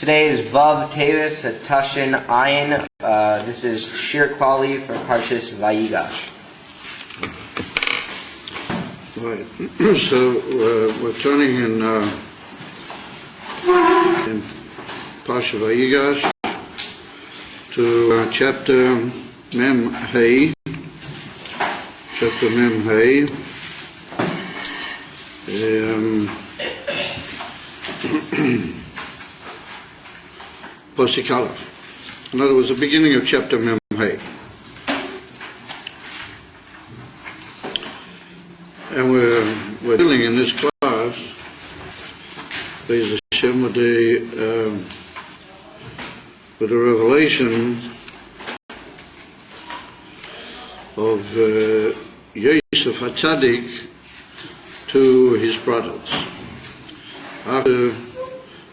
Today is Vayigash Teives at Tashin Ayin. This is Shir Klali for Parshas Vayigash. Right. So we're turning in Parsha Vayigash to chapter Mem Hey. Chapter Mem Hey. Pasuk Aleph. In other words, the beginning of chapter Mem Hey. And we're dealing in this class, Be'ez Hashem, with the revelation of Yosef HaTzadik to his brothers. After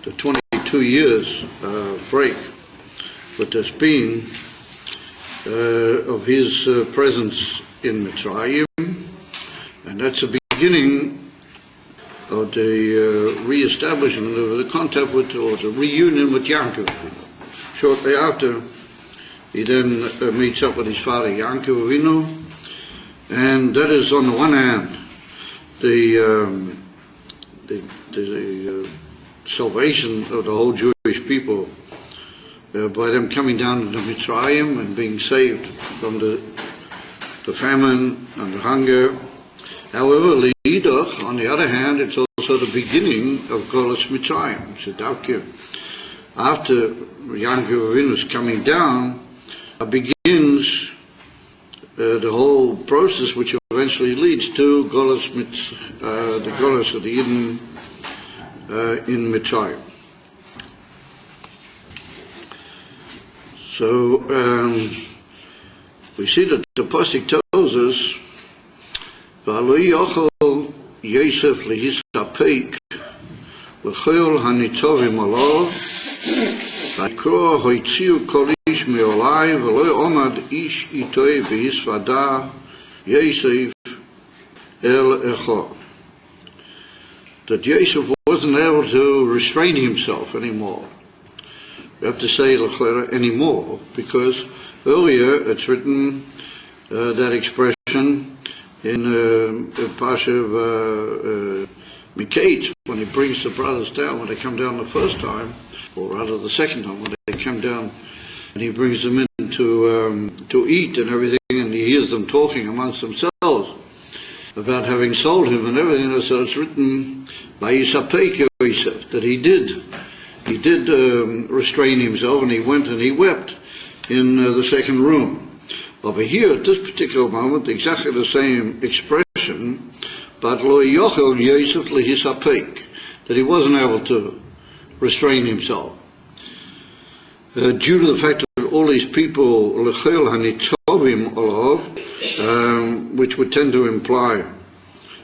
the 22 years break that there's been of his presence in Mitzrayim, and that's the beginning of the re-establishment of the contact with, or the reunion with Yaakov. Shortly after, he then meets up with his father Yaakov Avinu, and that is, on the one hand, the salvation of the whole Jewish people by them coming down to Mitzrayim and being saved from the famine and the hunger. However, Leidach, on the other hand, it's also the beginning of Golas Mitzrayim. So after Yaakov Avinu's coming down, begins the whole process which eventually leads to Golas the Golas of the Yidden in Mitzrayim. So we see that the pasuk tells us, "V'lo yochel Yosef lehisapek v'chol hanitzovim alav v'ikro hoitziu kol ish me'olai v'lo omad ish itoi v'hisvada Yosef el echo." That Yosef wasn't able to restrain himself anymore. We have to say anymore, because earlier it's written that expression in Parsha Mikate, when he brings the brothers down, when they come down the first time, or rather the second time, when they come down, and he brings them in to eat and everything, and he hears them talking amongst themselves about having sold him and everything. So it's written by Yisapek Yosef that he did restrain himself, and he went and he wept in the second room. Over here, at this particular moment, exactly the same expression, but lo yochel Yosef lehisapek, that he wasn't able to restrain himself. Due to the fact that all these people, lechel hanitzovim olav, which would tend to imply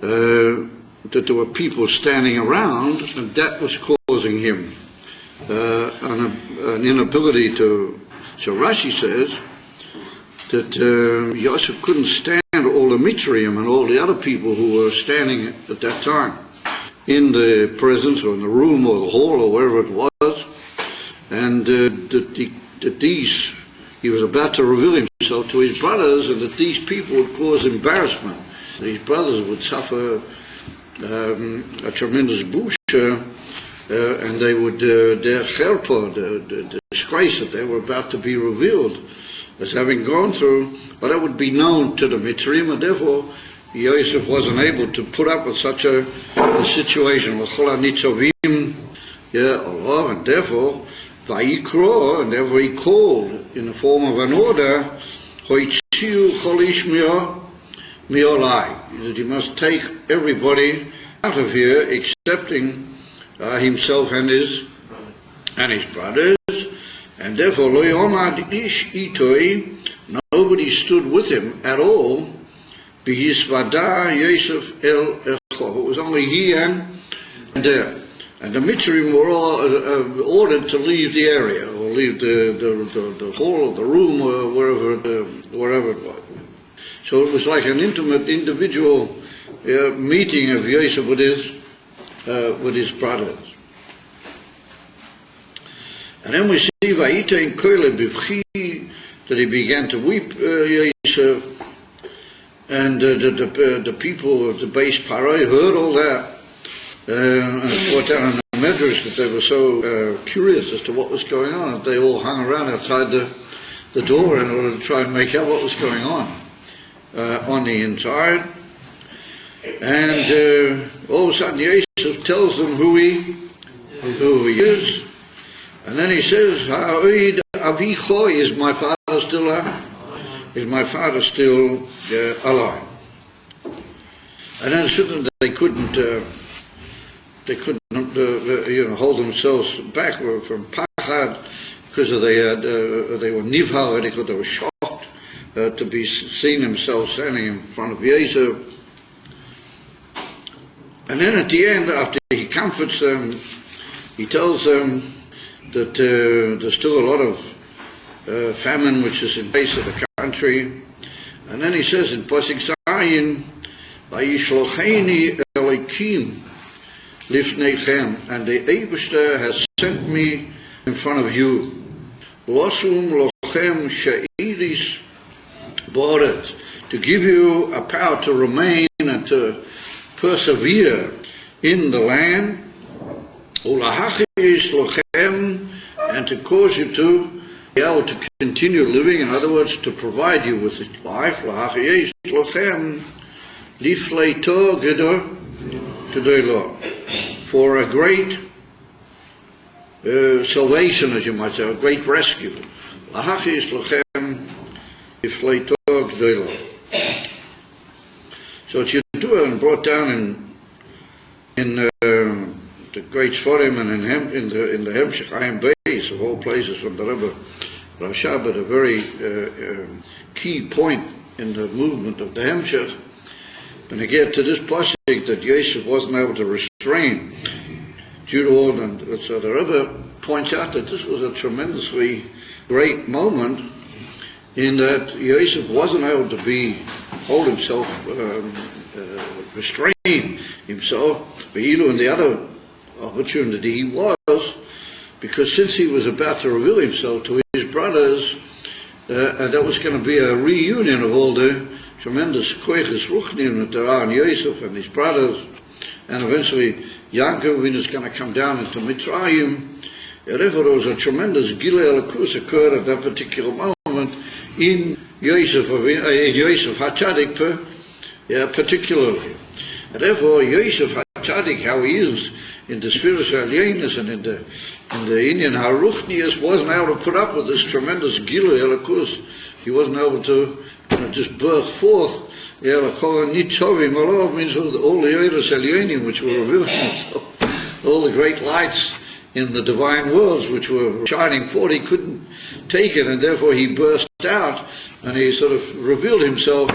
that there were people standing around, and that was causing him an inability to. So Rashi says that Yosef couldn't stand all the Mitzrayim and all the other people who were standing at that time in the presence or in the room or the hall or wherever it was, and that he was about to reveal himself to his brothers, and that these people would cause embarrassment. These brothers would suffer a tremendous busha, and they would, their chelpa, the disgrace that they were about to be revealed as having gone through, but that would be known to the Mitzrayim, and therefore Yosef wasn't able to put up with such a situation. And therefore, Vayikro, and therefore he called in the form of an order, Hoitziu cholish miolai, that he must take everybody out of here excepting himself and his brothers, and therefore lo yomad ish itoi, nobody stood with him at all. Bihisvada Yosef el echo, it was only he and there. And the Mitzrayim were all ordered to leave the area, or leave the hall, or the room, or wherever it was. So it was like an intimate, individual meeting of Yosef with his brothers. And then we see Vayitein Koile Bivchi, that he began to weep, Yosef, and the people of the base Paroi heard all that, and brought down in the Medrash that they were so curious as to what was going on, that they all hung around outside the door in order to try and make out what was going on the inside. And all of a sudden Yosef tells them who he is, and then he says, Ha'oid Avicho, is my father still alive? Is my father still alive? And then certainly they couldn't hold themselves back from Pachad, because they were nivhar, because they were shocked to be seeing themselves standing in front of Yosef. And then at the end, after he comforts them, he tells them that there's still a lot of famine which is in place of the country. And then he says in Pasuk Zayin, Vayishlocheni Elokim Lifneichem, and the Eibishter has sent me in front of you. Losum Lochem She'idis Boret, to give you a power to remain and to persevere in the land. Ulahachis Lochem, and to cause you to be able to continue living, in other words, to provide you with life. Lahachis Lochem Lifleito Gedor Gedor, for a great salvation, as you might say, a great rescue. Lahachis Lochem Lifleito Gedor. So it's Yeshua and brought down in the great Sforim and in the Hemshech Ayim Beis, of all places, from the Rebbe Rasha, but a very key point in the movement of the Hemshech. When they get to this passage that Yosef wasn't able to restrain Judah, and so the Rebbe points out that this was a tremendously great moment, in that Yosef wasn't able to hold himself, restrain himself. But in the other opportunity he was, because since he was about to reveal himself to his brothers, and that was going to be a reunion of all the tremendous koiches ruchnim that there are in Yosef and his brothers, and eventually Yaakov is going to come down into Mitzrayim. Therefore there was a tremendous Gilei Elokus occurred at that particular moment in Yosef HaTzadik particularly. And therefore Yosef HaTzadik, how he is in the spiritual alienness and in the Indian Haruchnius, wasn't able to put up with this tremendous Gilui Elokus. He wasn't able to just birth forth Nitzovim Alov, means all the Eidos Elyonim which were revealing themselves, all the great lights in the divine worlds which were shining forth. He couldn't take it, and therefore he burst out and he sort of revealed himself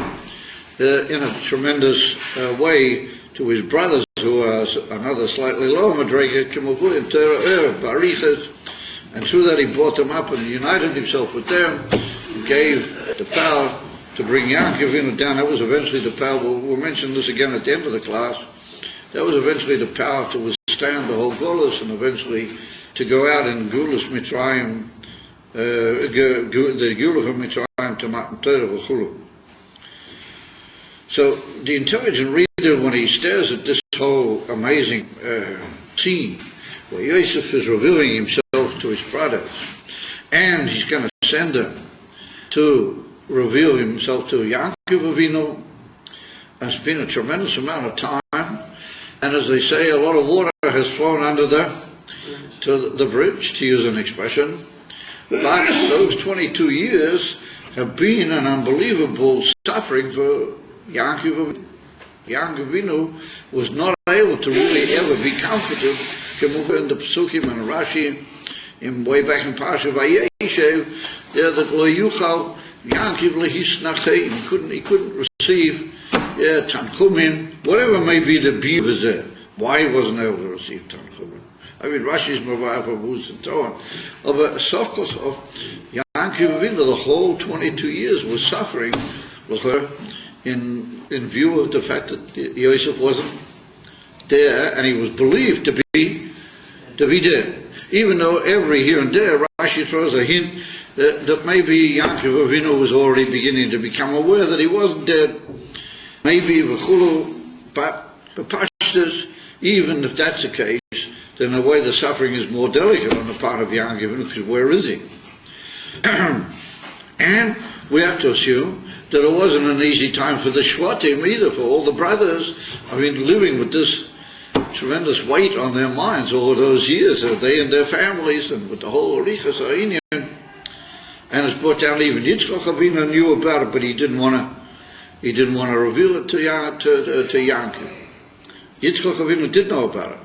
in a tremendous way to his brothers, who are another slightly lower Madrega, Kimavui, Terah, Barichas, and through that he brought them up and united himself with them, and gave the power to bring Yaakov down. That was eventually the power, we'll mention this again at the end of the class, that was eventually the power to withstand the whole Golus, and eventually to go out in Gulas Mitzrayim, the Gula from Mitzrayim to Matan Torah V'chulu. So the intelligent reader, when he stares at this whole amazing scene where Yosef is revealing himself to his brothers, and he's going to send them to reveal himself to Yaakov Avinu, it's been a tremendous amount of time, and as they say, a lot of water has flown under the bridge, to use an expression. But those 22 years have been an unbelievable suffering for Yaakov Avinu. Was not able to really ever be comforted. In the Pesukim and Rashi, way back in Parsha Vayeshev, that Lo Yuchal Yaakov Lehisnachein, he couldn't receive Tanchumin, whatever may be the beaver there. Why he wasn't able to receive Tanchumin? I mean, Rashi's Mavai for Boots and so on. But Sokos of Yaakov Avinu, the whole 22 years was suffering with her in view of the fact that Yosef wasn't there, and he was believed to be dead. even though every here and there Rashi throws a hint that maybe Yaakov Avinu was already beginning to become aware that he wasn't dead. Maybe v'chulu, but Pashtas, even if that's the case, then the way the suffering is more delicate on the part of Yaakov Avinu, because where is he? And we have to assume that it wasn't an easy time for the Shvatim either, for all the brothers. I mean, living with this tremendous weight on their minds all those years, they and their families, and with the whole Arichas Ha'inyan. And it's brought down, even Yitzchak Avinu knew about it, but he didn't want to reveal it to Yaakov. Yitzchak Avinu did know about it.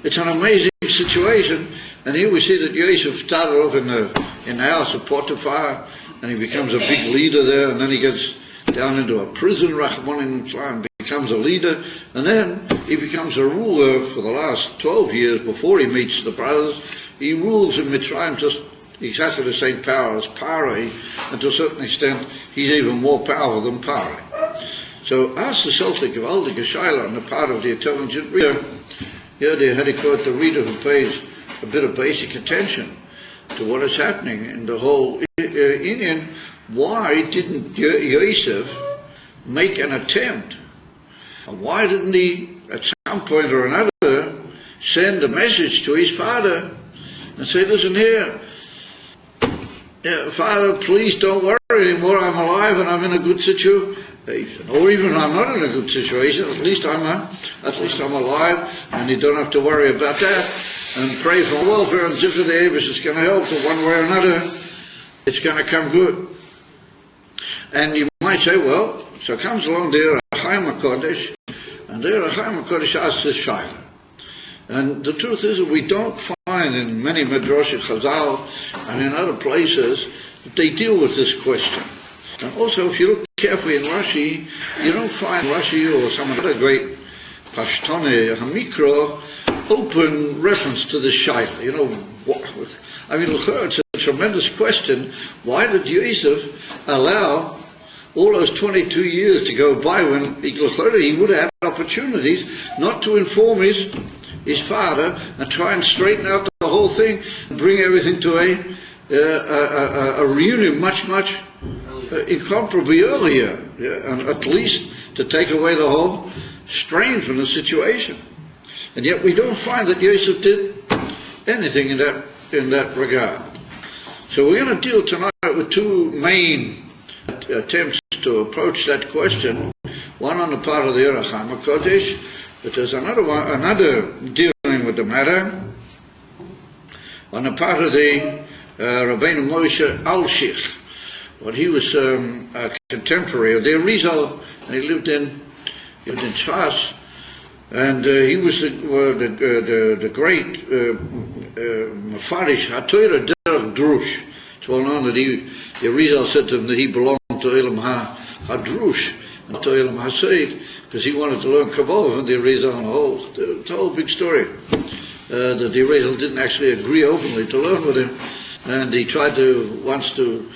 It's an amazing situation, and here we see that Yosef started off in the house of Potiphar, and he becomes a big leader there, and then he gets down into a prison, Rachmanin Islam, becomes a leader, and then he becomes a ruler for the last 12 years before he meets the brothers. He rules in Mitzrayim just exactly the same power as Parai, and to a certain extent he's even more powerful than Parai. So ask the Celtic of Aldi Geshaila on the part of the intelligent reader. Here they had to quote the reader who pays a bit of basic attention to what is happening in the whole Indian. Why didn't Yosef make an attempt? And why didn't he, at some point or another, send a message to his father and say, listen here, Father, please don't worry anymore, I'm alive and I'm in a good situation. Or even I'm not in a good situation, at least I'm alive, and you don't have to worry about that. And pray for welfare, and Zifra the Avis is going to help, but one way or another, it's going to come good. And you might say, well, so comes along there Chaim HaKodesh, and there Chaim HaKodesh asks this Shaila. And the truth is that we don't find in many Midrash Chazal and in other places that they deal with this question. And also, if you look carefully in Rashi, you don't find Rashi or some other great Pashtone Hamikra open reference to this Shaila. You know, I mean, it's a tremendous question. Why did Yosef allow all those 22 years to go by when he would have had opportunities not to inform his father and try and straighten out the whole thing and bring everything to a reunion much incomparably earlier, and at least to take away the whole strain from the situation. And yet we don't find that Yosef did anything in that regard. So we're going to deal tonight with two main attempts to approach that question. One on the part of the Chaim HaKodesh, but there's another dealing with the matter on the part of the Rabbeinu Moshe Alshich. Well, he was a contemporary of the Arizal, and he lived in Tzfas, and he was the great Mefarish HaTorah Derech Drush. It's well known that the Arizal said to him that he belonged to Elam HaDrush, not to Elam HaSeid, because he wanted to learn Kabbalah from the Arizal and the whole big story. That the Arizal didn't actually agree openly to learn with him, and he tried once to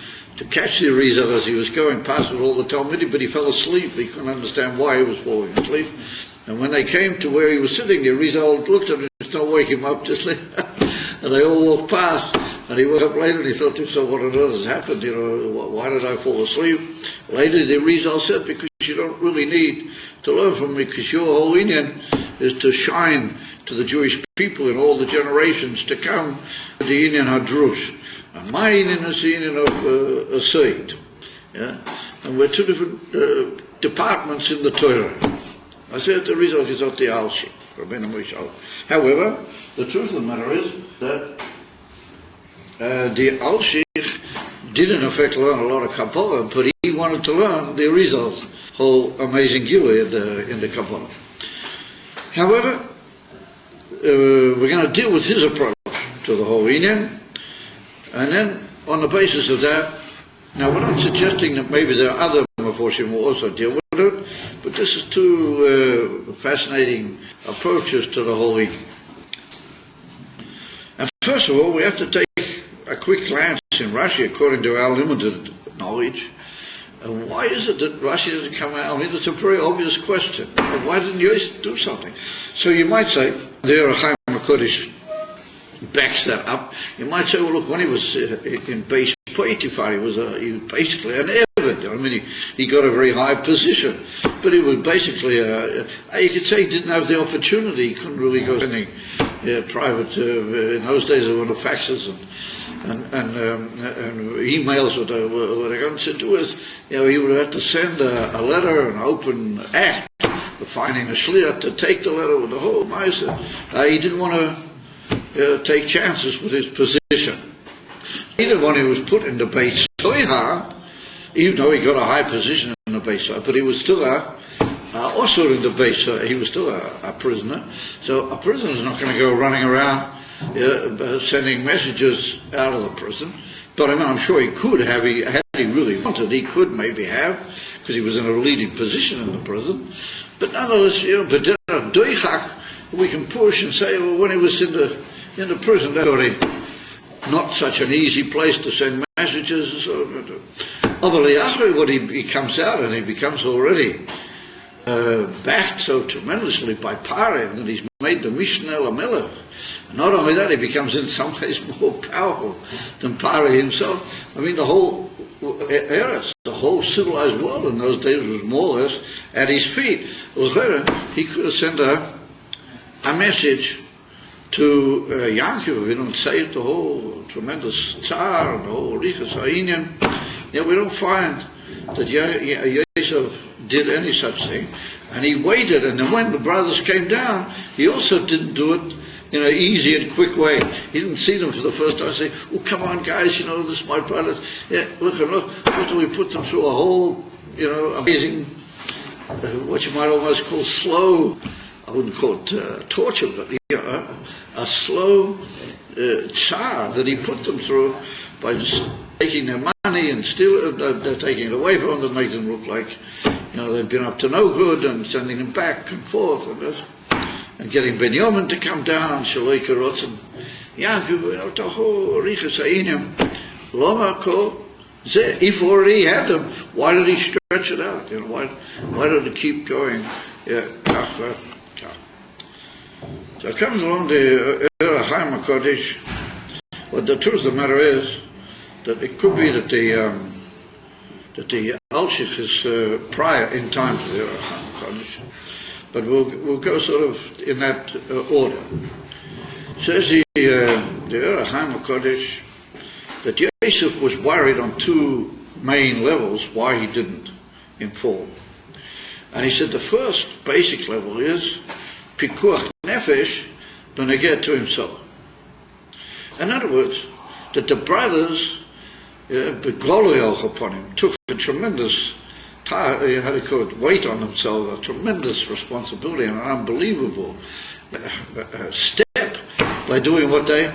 catch the Arizal as he was going past with all the Talmudim, but he fell asleep. He couldn't understand why he was falling asleep. And when they came to where he was sitting, the Arizal looked at him and said, don't wake him up, just leave. And they all walked past, and he woke up later and he thought to himself, what on earth has happened? You know, why did I fall asleep? Later the Arizal said, because you don't really need to learn from me, because your whole Indian is to shine to the Jewish people in all the generations to come, the Indian HaDrush. And my Indian is the Indian of a Seid. Yeah? And we're two different departments in the Torah. I said the result is of the Alshich, Rabbeinu Moshe. However, the truth of the matter is that the Alshich did in effect learn a lot of Kabbalah, but he wanted to learn the results, whole amazing Gilui in the Kabbalah. However, we're going to deal with his approach to the whole Indian, and then on the basis of that, now we're not suggesting that maybe there are other Meforshim who also deal with it, but this is two fascinating approaches to the whole Indian. And first of all, we have to take a quick glance in Rashi according to our limited knowledge. And why is it that Rashi doesn't come out? I mean, it's a very obvious question. Why didn't Yosef do something? So you might say, there Chaim HaKodesh backs that up. You might say, well, look, when he was in base Potiphar, he was basically an Eved. I mean, he got a very high position, but he was basically you could say he didn't have the opportunity. He couldn't really go sending private. In those days, there were no faxes and emails. What they're going to do is, he would have had to send a letter, an open act, finding a shliach to take the letter with the whole ma'aser. He didn't want to take chances with his position. Even when he was put in the Beit Sohar, even though he got a high position in the Beit Sohar, but he was still also in the Beit Sohar, he was still a prisoner. So a prisoner is not going to go running around sending messages out of the prison. But I mean, I'm sure he could have, had he really wanted, he could maybe have, because he was in a leading position in the prison. But nonetheless, we can push and say, well, when he was in the prison, that was not such an easy place to send messages and so on. When he comes out and he becomes already backed so tremendously by Pari, that he's made the Mishnah LaMelech. Not only that, he becomes in some ways more powerful than Pari himself. I mean, the whole Eretz, the whole civilized world in those days was more or less at his feet. He could have sent a message to Yankov. We don't say it, the whole tremendous Tsar and the whole Rikas Ha'inyan. Yet we don't find that Yosef did any such thing. And he waited, and then when the brothers came down, he also didn't do it in an easy and quick way. He didn't see them for the first time and say, oh, come on, guys, this is my brothers. Yeah, look. After we put them through a whole, amazing, what you might almost call slow, I wouldn't call it torture, but a slow tsar that he put them through by just taking their money and taking it away from them, making them look like they'd been up to no good, and sending them back and forth, and getting Benjamin to come down, Shaloi Karotz and Yaakov, Taho Riches Hainim, Loma Ko. If already he had them, why did he stretch it out? Why did it keep going? So it comes along the Chaim HaKodesh. But the truth of the matter is that it could be that the Alshich is prior in time to the Chaim HaKodesh. But we'll go sort of in that order. Says the Chaim HaKodesh that Yosef was worried on two main levels why he didn't inform. And he said the first basic level is pikuach nefesh b'neged to himself. In other words, that the brothers upon him took a tremendous weight on themselves, a tremendous responsibility and an unbelievable step by doing what they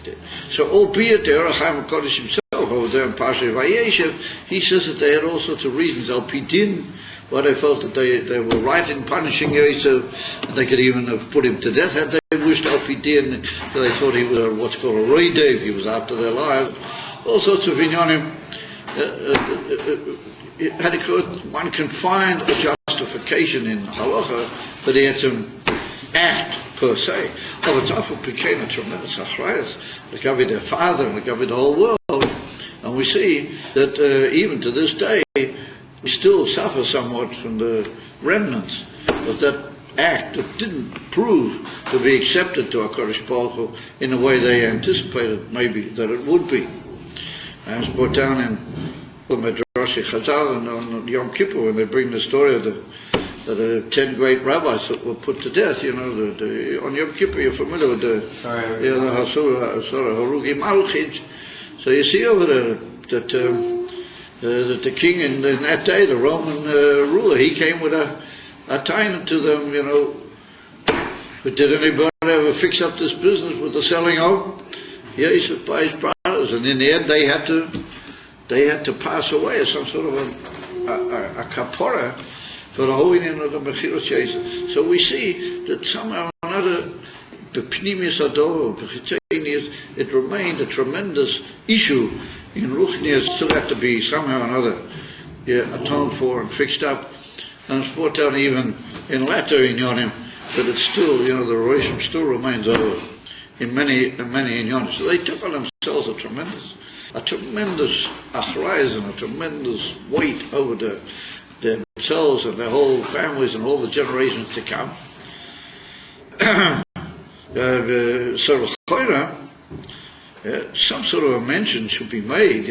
did. So albeit the Chaim HaKodesh himself over there in Parsha Vayeshev, he says that they had all sorts of reasons, al pidin, why they felt that they were right in punishing Yosef, and they could even have put him to death had they wished, al pidin, so they thought he was what's called a roidev, he was after their lives, all sorts of inyanim. One can find a justification in halacha, but he had to act per se. Avatafu became a tremendous achrayas, regarding their father and regarding the whole world. And we see that even to this day, we still suffer somewhat from the remnants of that act that didn't prove to be accepted to HaKadosh Baruch Hu in the way they anticipated maybe that it would be. And it's brought down in Medrashi Chazal and on Yom Kippur when they bring the story of the 10 great rabbis that were put to death. On Yom Kippur, you're familiar with the Harugi Malchit. So you see over there that the king in that day, the Roman ruler, he came with a taina to them, But did anybody ever fix up this business with the selling of Yosef by his brothers? And in the end, they had to pass away as some sort of a kapora for the whole Indian of the Mechiros Yosef. So we see that somehow or another, it remained a tremendous issue in Ruchnias, still had to be somehow or another atoned for and fixed up. And it's brought down even in latter in Yonim but it's still, the relation still remains over in many inyonim. So they took on themselves a tremendous achrayas and a tremendous weight over themselves and their whole families and all the generations to come. So some sort of a mention should be made,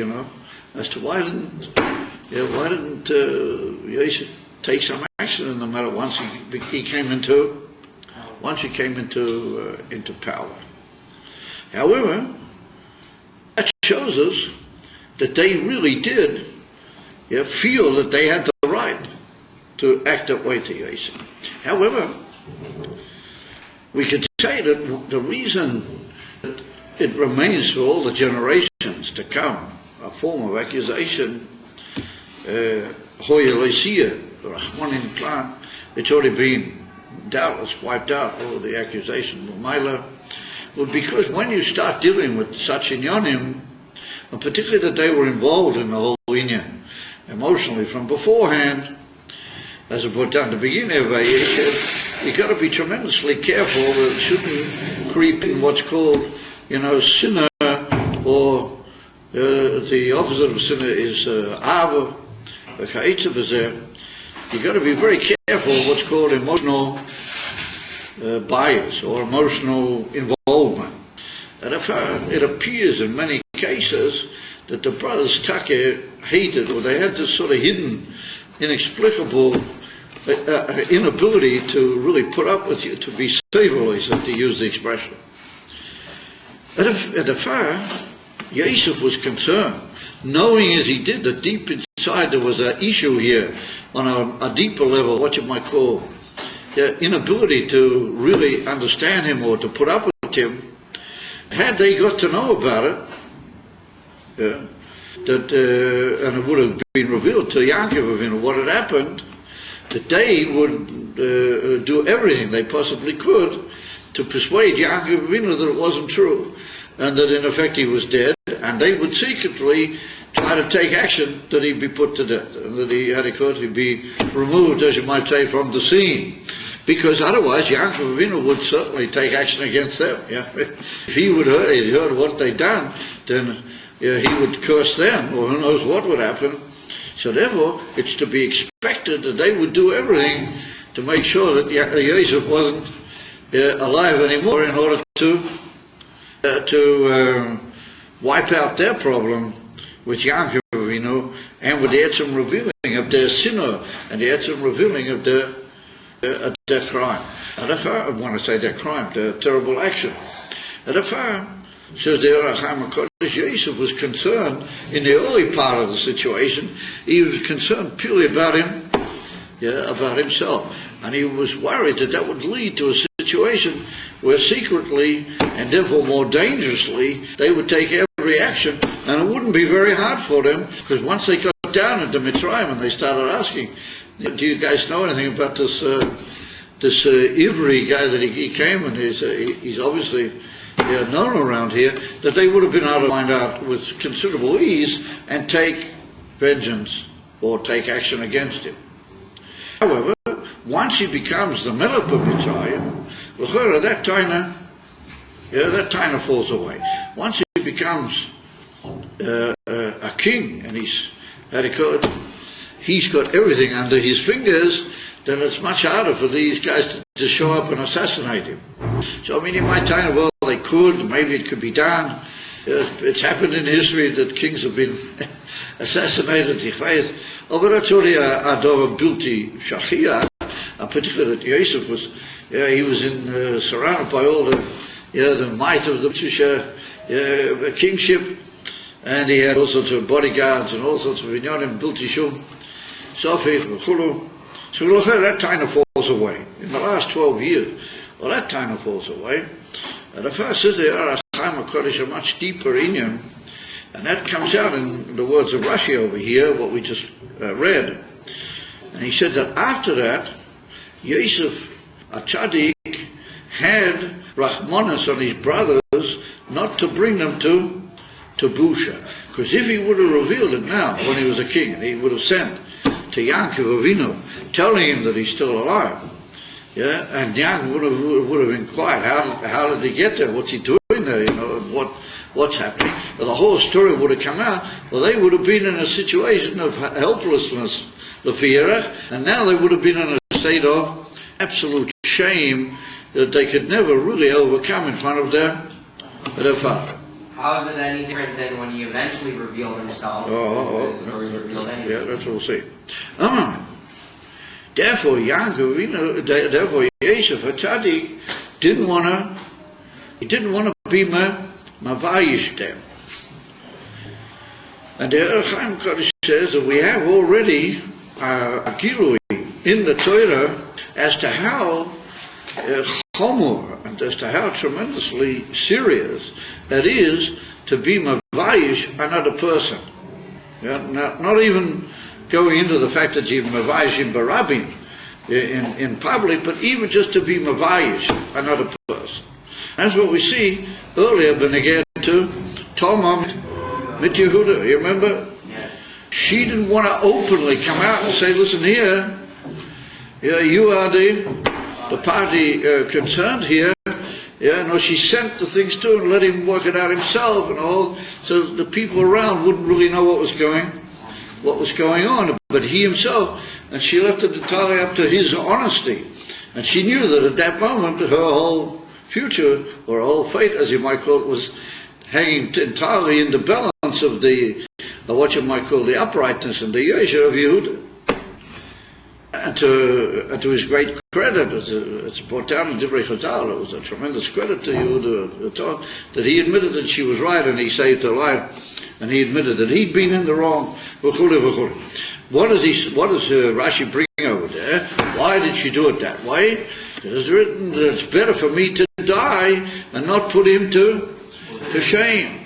as to why didn't Yosef take some action in the matter once he came into power. However, that shows us that they really did feel that they had the right to act that way to Yosef. However, we could say that the reason that it remains for all the generations to come a form of accusation, it's already been doubtless wiped out, all the accusation of Mila, was because when you start dealing with such inyanim, and particularly that they were involved in the whole inyan emotionally from beforehand, as I put down at the beginning of Vayigash, you've got to be tremendously careful that it shouldn't creep in what's called, sinner, or the opposite of sinner is ava, you've got to be very careful what's called emotional bias or emotional involvement. And if it appears in many cases that the brothers Tucker hated, or they had this sort of hidden, inexplicable inability to really put up with you, to be civilized, to use the expression. And if Yosef was concerned, knowing as he did that deep inside there was an issue here on a deeper level, what you might call inability to really understand him or to put up with him, had they got to know about it, and it would have been revealed to Yaakov what had happened, that they would do everything they possibly could to persuade Yaakov that it wasn't true, and that in effect he was dead, and they would secretly try to take action that he'd be put to death, and that he'd be removed, as you might say, from the scene. Because otherwise Yaakov would certainly take action against them. If he would heard what they'd done, then he would curse them, or who knows what would happen. So therefore, it's to be expected that they would do everything to make sure that Yosef wasn't alive anymore, in order to wipe out their problem with Yaakov, and with the etzem revealing of their sinner, and the etzem revealing of their crime. And I want to say their crime, their terrible action. And says the Chaim HaKodesh, Yosef was concerned in the early part of the situation. He was concerned purely about him, about himself, and he was worried that would lead to a situation where secretly, and therefore more dangerously, they would take every action, and it wouldn't be very hard for them, because once they got down into Mitzrayim and they started asking, do you guys know anything about this Ivri guy that he came, and he's obviously known around here, that they would have been able to find out with considerable ease and take vengeance or take action against him. However, once he becomes the Melech of Mitzrayim, that taina falls away. Once he becomes a king, and he's got everything under his fingers, then it's much harder for these guys to show up and assassinate him. So you might tell, well, they could, maybe it could be done. It's happened in history that kings have been assassinated. But that's only a dova bilti shachiyah, particularly that Yosef was, he was surrounded by all the might of the British kingship, and he had all sorts of bodyguards and all sorts of inyanim, bilti shum, sofich, v'chulu. So look at that time falls away. In the last 12 years, well, that time falls away. And the first says they are a Chaim HaKodesh, a much deeper inyan, and that comes out in the words of Rashi over here, what we just read. And he said that after that, Yosef, a tzaddik, had Rachmanas on his brothers not to bring them to Busha. Because if he would have revealed it now, when he was a king, and he would have sent to Yaakov Avinu, telling him that he's still alive, Yeah, and Young would have inquired, how did he get there? What's he doing there? You know, what's happening? Well, the whole story would have come out. Well, they would have been in a situation of helplessness, and now they would have been in a state of absolute shame that they could never really overcome in front of their father. How is it any different than when he eventually revealed himself? The story revealed anyway. Yeah, that's what we'll see. Therefore, Yaakov, therefore Yosef HaTzadik didn't want to be Vayigash them. And the Chaim Kodesh says that we have already a gilui in the Torah as to how chomor and as to how tremendously serious it is to be Vayigash another person. Not even going into the fact that you're Vayigash in barabim, in public, but even just to be Vayigash another person. That's what we see earlier when they get to Tamar mit Yehuda. You remember? Yes. She didn't want to openly come out and say, listen here, you are the party concerned here. No, she sent the things to him and let him work it out himself and all, so the people around wouldn't really know what was going on. But he himself, and she left it entirely up to his honesty. And she knew that at that moment her whole future, or her whole fate, as you might call it, was hanging entirely in the balance of what you might call the uprightness and the yosher of Yehuda. And to his great credit, it's brought down in Divrei Chazal, it was a tremendous credit to Yehuda that he admitted that she was right and he saved her life, and he admitted that he'd been in the wrong. What does Rashi bring over there? Why did she do it that way? Because it's written that it's better for me to die and not put him to shame.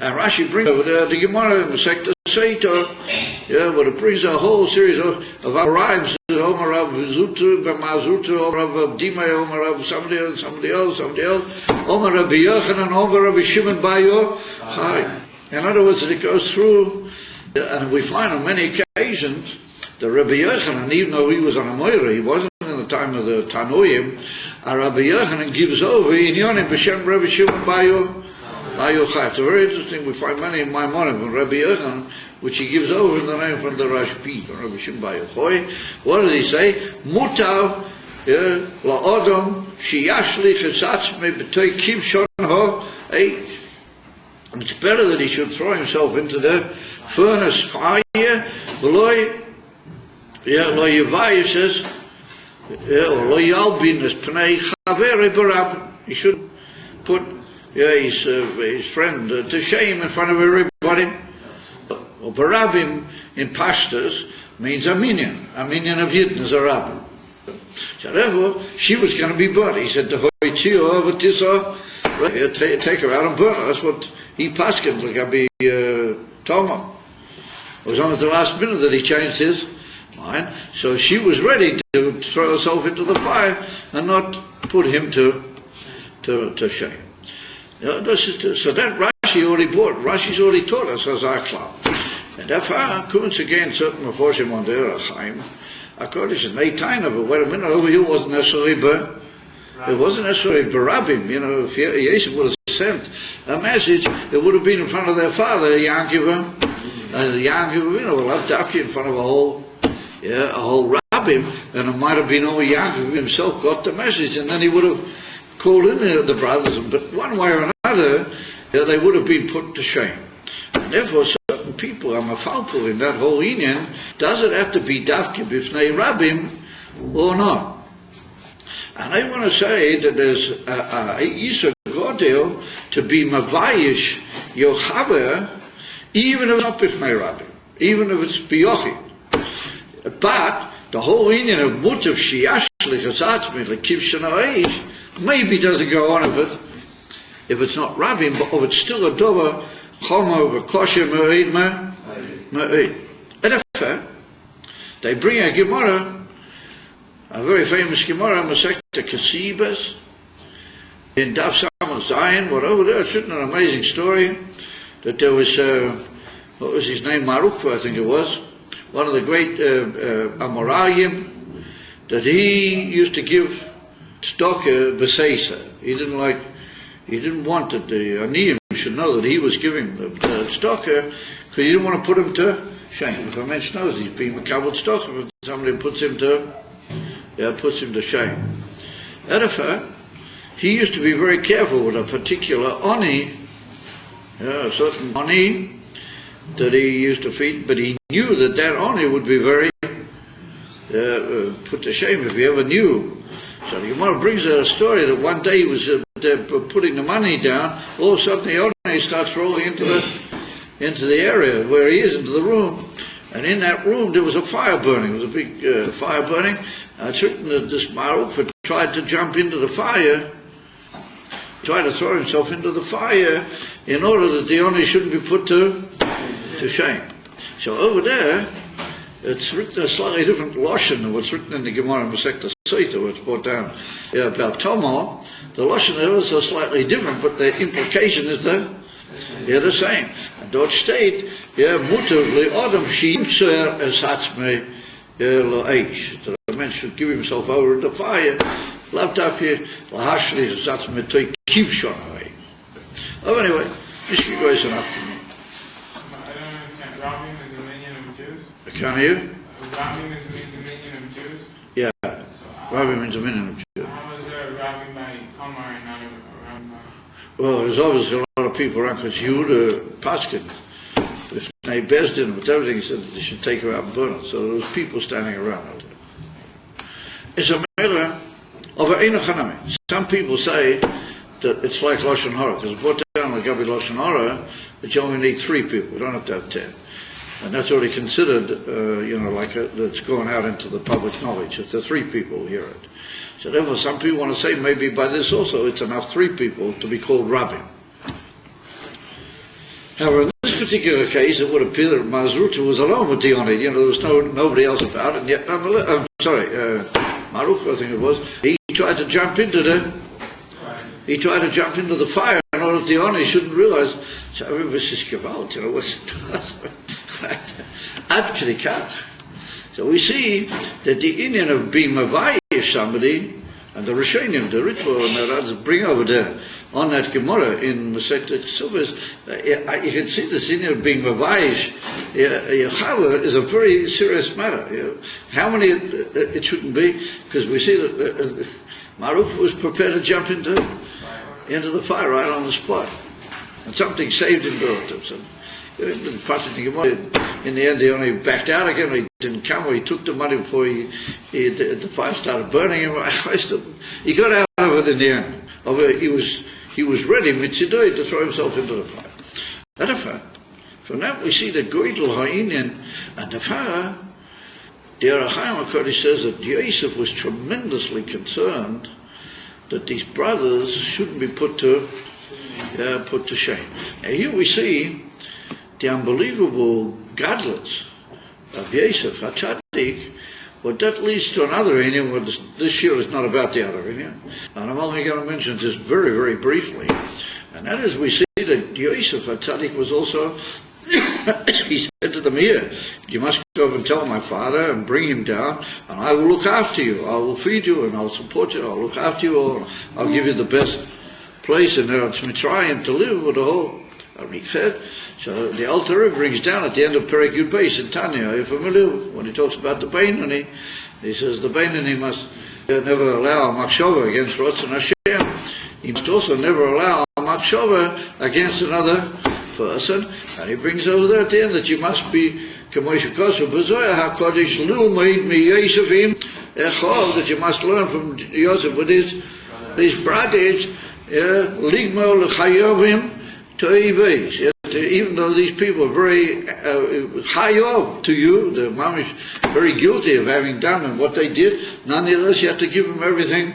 And Rashi brings over there the Gemara in the Sekta Seita, but it brings a whole series of our rhymes. Omer Rav Zutu, B'mazutu, Omer Rav Dimei, Omer Rav somebody else, Omer Rabbi Yochanan, Omer Rabbi Shimon Bar Yochai. In other words, it goes through, and we find on many occasions that Rabbi Yochanan, even though he was on a Moira, he wasn't in the time of the Tanoim, Rabbi Yochanan gives over in Yonim B'Shem Rabbi Shimon Bar Yochai. It's very interesting. We find many in Maimonides from Rabbi Yochanan, which he gives over in the name from the Rashbi, from Rabbi Shimon Bar Yochai. What does he say? Mutav la'odom sheyashlich esatzmei b'toi kivshon ha'eish. It's better that he should throw himself into the furnace fire. Lo Yevai says, lo Yalbin as Pnei Chaver Barab. He shouldn't put his friend to shame in front of everybody. Barabim in Pashtas means a minion of Yidden is a rabbi. So therefore, she was going to be burnt. He said to Hoitzio Vatisa, take her out and burn her. That's what he paskined, like Rabbi Toma. It was only at the last minute that he changed his mind. So she was ready to throw herself into the fire and not put him to shame. So that Rashi already brought. Rashi's already taught us as Akhlaq. And therefore, comes again certain Meforshim on the Chaim. HaKodesh and made time of it. Wait a minute, over here wasn't necessarily it wasn't necessarily Barabim. If Yosef would have sent a message, it would have been in front of their father, Yankiva. And the Yankiva, will have Daki in front of a whole Rabbim, and it might have been only Yankiva himself got the message, and then he would have called in the brothers. But one way or another, they would have been put to shame. And therefore, certain people are mafalpul in that whole union. Does it have to be Dafki b'fnei Rabbim or not? And I want to say that there's a Yisur Godel to be Mavayish Yochaber, even if it's not b'fnei Rabbim, even if it's Biyochim. But the whole union of Mutav Shiashlich Azatzmi, like Kivshon Ha'eish, maybe doesn't go on if it's not Rabbim, but if it's still a Dover, Chomo v'Kosher Me'id Me'id. And in fact, they bring a Gemara, a very famous Gemara, Masechta Kesibas, in Daf Samach Zayin, over there, it's written an amazing story, that there was, what was his name, Marukva, I think it was, one of the great Amorayim, that he used to give tzedakah b'seisa. He didn't want that the aniyim should know that he was giving the tzedakah, because he didn't want to put him to shame. If a man knows he's being makabel tzedakah, somebody puts him to shame. Therefore, he used to be very careful with a particular oni, a certain oni that he used to feed, but he knew that oni would be very put to shame if he ever knew. So the Gemara brings a story that one day he was putting the money down, all of a sudden the oni starts rolling into the area where he is, into the room, and in that room there was a fire burning. There was a big fire burning. It's written that this Maruk had tried to jump into the fire, tried to throw himself into the fire in order that the oni shouldn't be put to shame. So over there, it's written a slightly different lashon than what's written in the Gemara Masechta Sota, what's brought down about Tomo. The lashon there is slightly different, but the implication is the same. And dort steht, mutter le'adam she'imtzer es hatzmei lo'eish. That a man should give himself over in the fire. Lavdafir lahashli es hatzmei toy kivshon away. Oh, anyway, this goes enough for me. I don't understand. Robbing is a minion of Jews? Can you? Robbing means a minion of Jews? Yeah. So, Robbing means a minion of Jews. how is robbing by Omar and not robbing by... Well, there's obviously a lot of people around, because Yehuda Paskin, if they Bezdin with everything, he said that they should take her out and burn her. So there was people standing around out there. It's a matter of an Hanami. Some people say that it's like Lashon Hara, because it's brought down like Gabi Lashon Hara, that you only need 3 people, you don't have to have 10. And that's already considered, that's going out into the public knowledge, if the 3 people hear it. So therefore some people want to say maybe by this also it's enough 3 people to be called rabbin. However, in this particular case it would appear that Mazruta was alone with the Oni. There was nobody else about, and yet nonetheless, Maruk I think it was, he tried to jump into the fire in order that the Oni shouldn't realize. So everybody says, Gewalt, what's it? Ad krikach. So we see that the Indian of being Vayigash somebody, and the Rishonim, the ritual and the Rads bring over there on that Gemara in Masechta Ksubas, you can see this Indian of being Vayigash Chava is a very serious matter. How many it shouldn't be, because we see that Maruf was prepared to jump into the fire right on the spot, and something saved him relative. So in the end, he only backed out again. He didn't come, or he took the money before the fire started burning him. He got out of it in the end. He was ready, mitzidoi, to throw himself into the fire. From that we see that Goydel Ha'inyan and the fire. The Arachaim HaKodesh says that Yosef was tremendously concerned that these brothers shouldn't be put to shame. Now here we see the unbelievable gadlets of Yosef HaTzadik, but that leads to another inyan. Well, this year is not about the other inyan, and I'm only going to mention this very, very briefly. And that is, we see that Yosef HaTzadik was also, he said to them here, you must go and tell my father and bring him down, and I will look after you. I will feed you and I'll support you. I'll look after you all. I'll give you the best place in Eretz Mitzrayim to live with the whole. So the Alter Rebbe brings down at the end of Perek Yud Beis in Tanya, are you familiar? When he talks about the Beinoni, he says the Beinoni must never allow a machshava against Ratzon Hashem. He must also never allow a machshava against another person. And he brings over there at the end that you must be Kamosh Kosu B'Zoya HaKodesh Lu'meid Mi Yosefim Echol, that you must learn from Yosef with his brothers, Ligmo L'Chayovim Teives. Even though these people are very high up to you, they're very guilty of having done and what they did, nonetheless you have to give them everything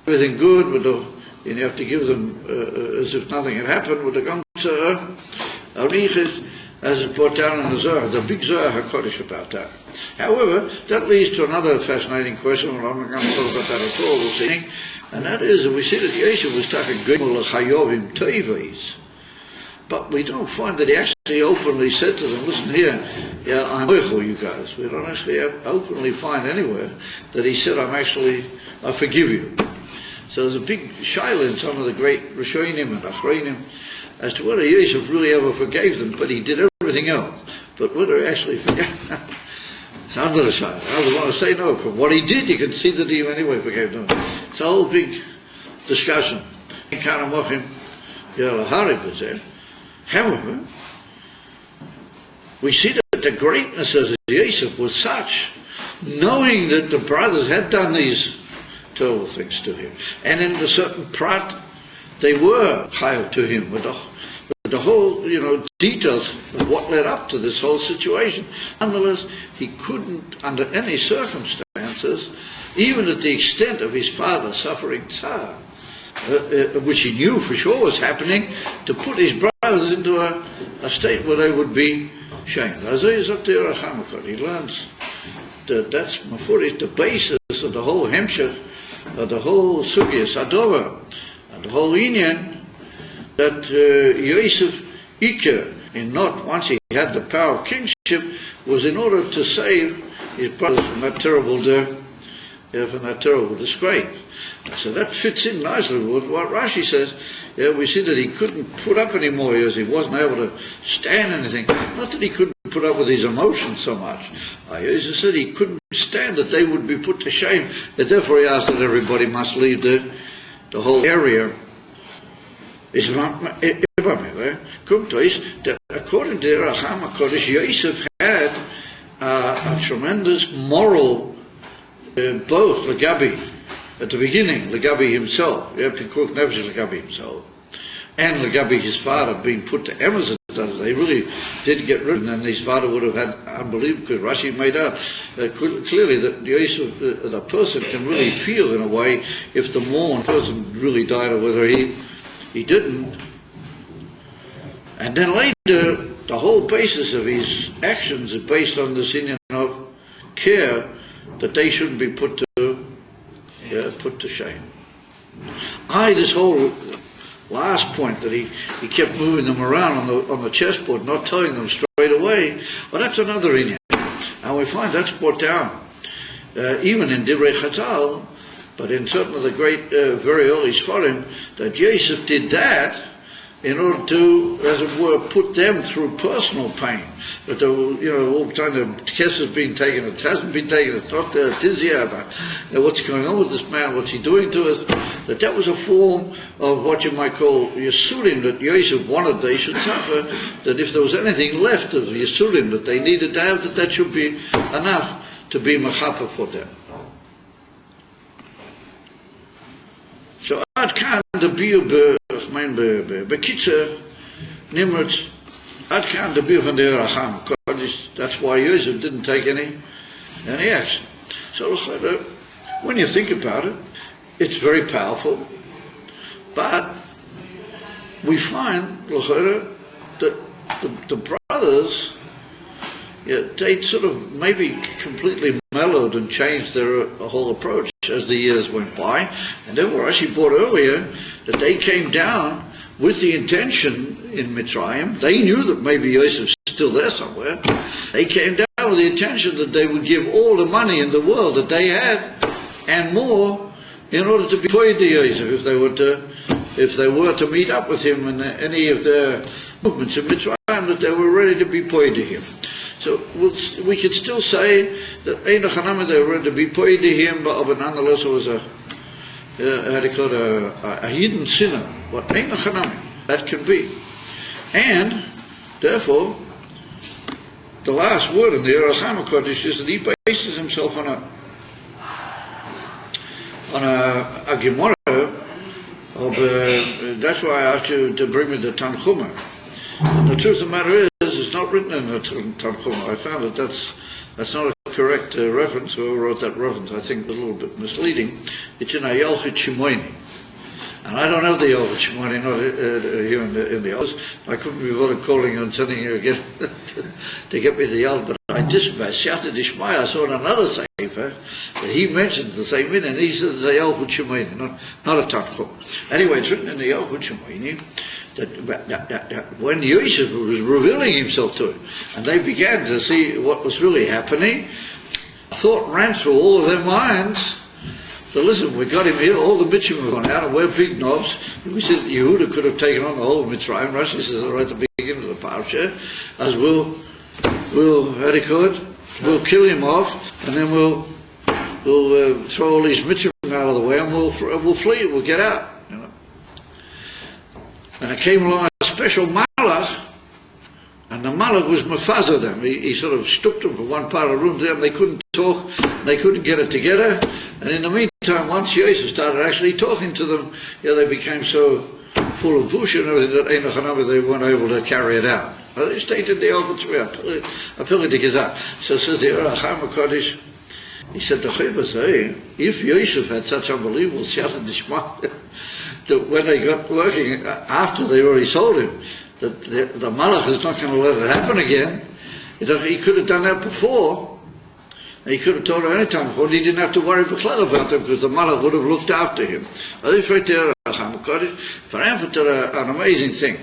good, and you have to give them as if nothing had happened with the Gamsa Arichis, as it's brought down in the Zohar, the big Zohar HaKodesh about that. However, that leads to another fascinating question, and I'm not going to talk about that at all this evening, and that is that we see that Yosef was talking Gimel L'Chayovim Teives. But we don't find that he actually openly said to them, listen here, yeah, I'm with you guys. We don't actually openly find anywhere that he said, I forgive you. So there's a big shaila in some of the great Rishonim and Achronim as to whether Yosef really ever forgave them, but he did everything else. But whether he actually forgave them, it's under the shaila. I don't want to say no. From what he did, you can see that he anyway forgave them. It's a whole big discussion. However, we see that the greatness of Yosef was such, knowing that the brothers had done these terrible things to him, and in the certain prat they were chayav to him with the whole, details of what led up to this whole situation. Nonetheless, he couldn't, under any circumstances, even at the extent of his father suffering tsar, which he knew for sure was happening, to put his brothers into a state where they would be shamed. He learns that that's mafurish, the basis of the whole hemshech, of the whole sugya sadova, and the whole inyan, that Yosef Iker, in not once he had the power of kingship, was in order to save his brothers from that terrible death, from that terrible disgrace. So that fits in nicely with what Rashi says. Yeah, we see that he couldn't put up anymore as he wasn't able to stand anything. Not that he couldn't put up with his emotions so much. Yosef said he couldn't stand that they would be put to shame, that therefore he asked that everybody must leave the whole area. That according to the Racham HaKodesh, Yosef had a tremendous moral, both Lagabi, at the beginning, Lagabi himself, Pikuch Nefesh Lagabi himself, and Lagabi his father being put to Emerson. They really did get rid of him, and his father would have had unbelievable, because Rashi made out clearly that Yosef, the person can really feel in a way if the mourn person really died or whether he didn't. And then later, the whole basis of his actions is based on this union of care that they shouldn't be put to shame. This whole last point that he kept moving them around on the chessboard, not telling them straight away, well, that's another inyan. And we find that's brought down, even in Divrei Chazal, but in certain of the great, very early Sfarim, that Yosef did that in order to, as it were, put them through personal pain. But they were, all the time the test has been taken, it hasn't been taken, it's not there, it is here, but what's going on with this man, what's he doing to us? That was a form of what you might call Yisurim, that Yosef wanted they should suffer, that if there was anything left of Yisurim that they needed to have, that should be enough to be machapa for them. So Ad kan the biur bekitzer nimrod Ad kan the biur van the Racham HaKodesh. That's why Yosef didn't take any action. So when you think about it, it's very powerful. But we find that the brothers, they sort of maybe completely mellowed and changed their whole approach as the years went by. And then what Rashi brought earlier, that they came down with the intention in Mitzrayim. They knew that maybe Yosef's still there somewhere. They came down with the intention that they would give all the money in the world that they had and more in order to be paid to Yosef if they were to meet up with him in any of their movements in Mitzrayim, that they were ready to be paid to him. So we could still say that they were ready to be paid to him, but nonetheless it was a hidden sinner. What that can be. And therefore, the last word in the Racham HaKodesh is that he bases himself on a Gemara of, that's why I asked you to bring me the Tanchuma. The truth of the matter is, it's not written in the Tanchuma. I found that that's not a correct reference. Whoever wrote that reference, I think, was a little bit misleading. It's in Ayalchit Shimoini. And I don't have the old Shemoni, not here in the office. I couldn't be bothered calling you and sending you again to get me the old, but I dispatched, shouted Ishmael, I saw in another sefer that he mentioned the same in, and he says the Yalkut Shemoni, not a Tanchum. Anyway, it's written in the Yalkut Shemoni that when Yosef was revealing himself to him, and they began to see what was really happening, thought ran through all of their minds. So listen, we got him here, all the Mitzvah have gone out, and we're big knobs. We said Yehuda could have taken on the whole Mitzrayim. Rashi says right at the beginning of the parasha, as we'll kill him off, and then we'll throw all these Mitzvah out of the way, and we'll flee, we'll get out. You know? And it came along a special malach, and the malach was mefazer them. He sort of stooped them from one part of the room to them. They couldn't talk, they couldn't get it together. And in the meantime, once Yosef started actually talking to them, they became so full of bush and everything that they weren't able to carry it out. They stayed in the open to So it says the Orachim HaKodesh, he said to Chibas, if Yosef had such unbelievable siyata dishma, that when they got working, after they already sold him, that the malach is not going to let it happen again. He could have done that before. He could have told her any time before, and he didn't have to worry about them because the malach would have looked after him. For an amazing thing.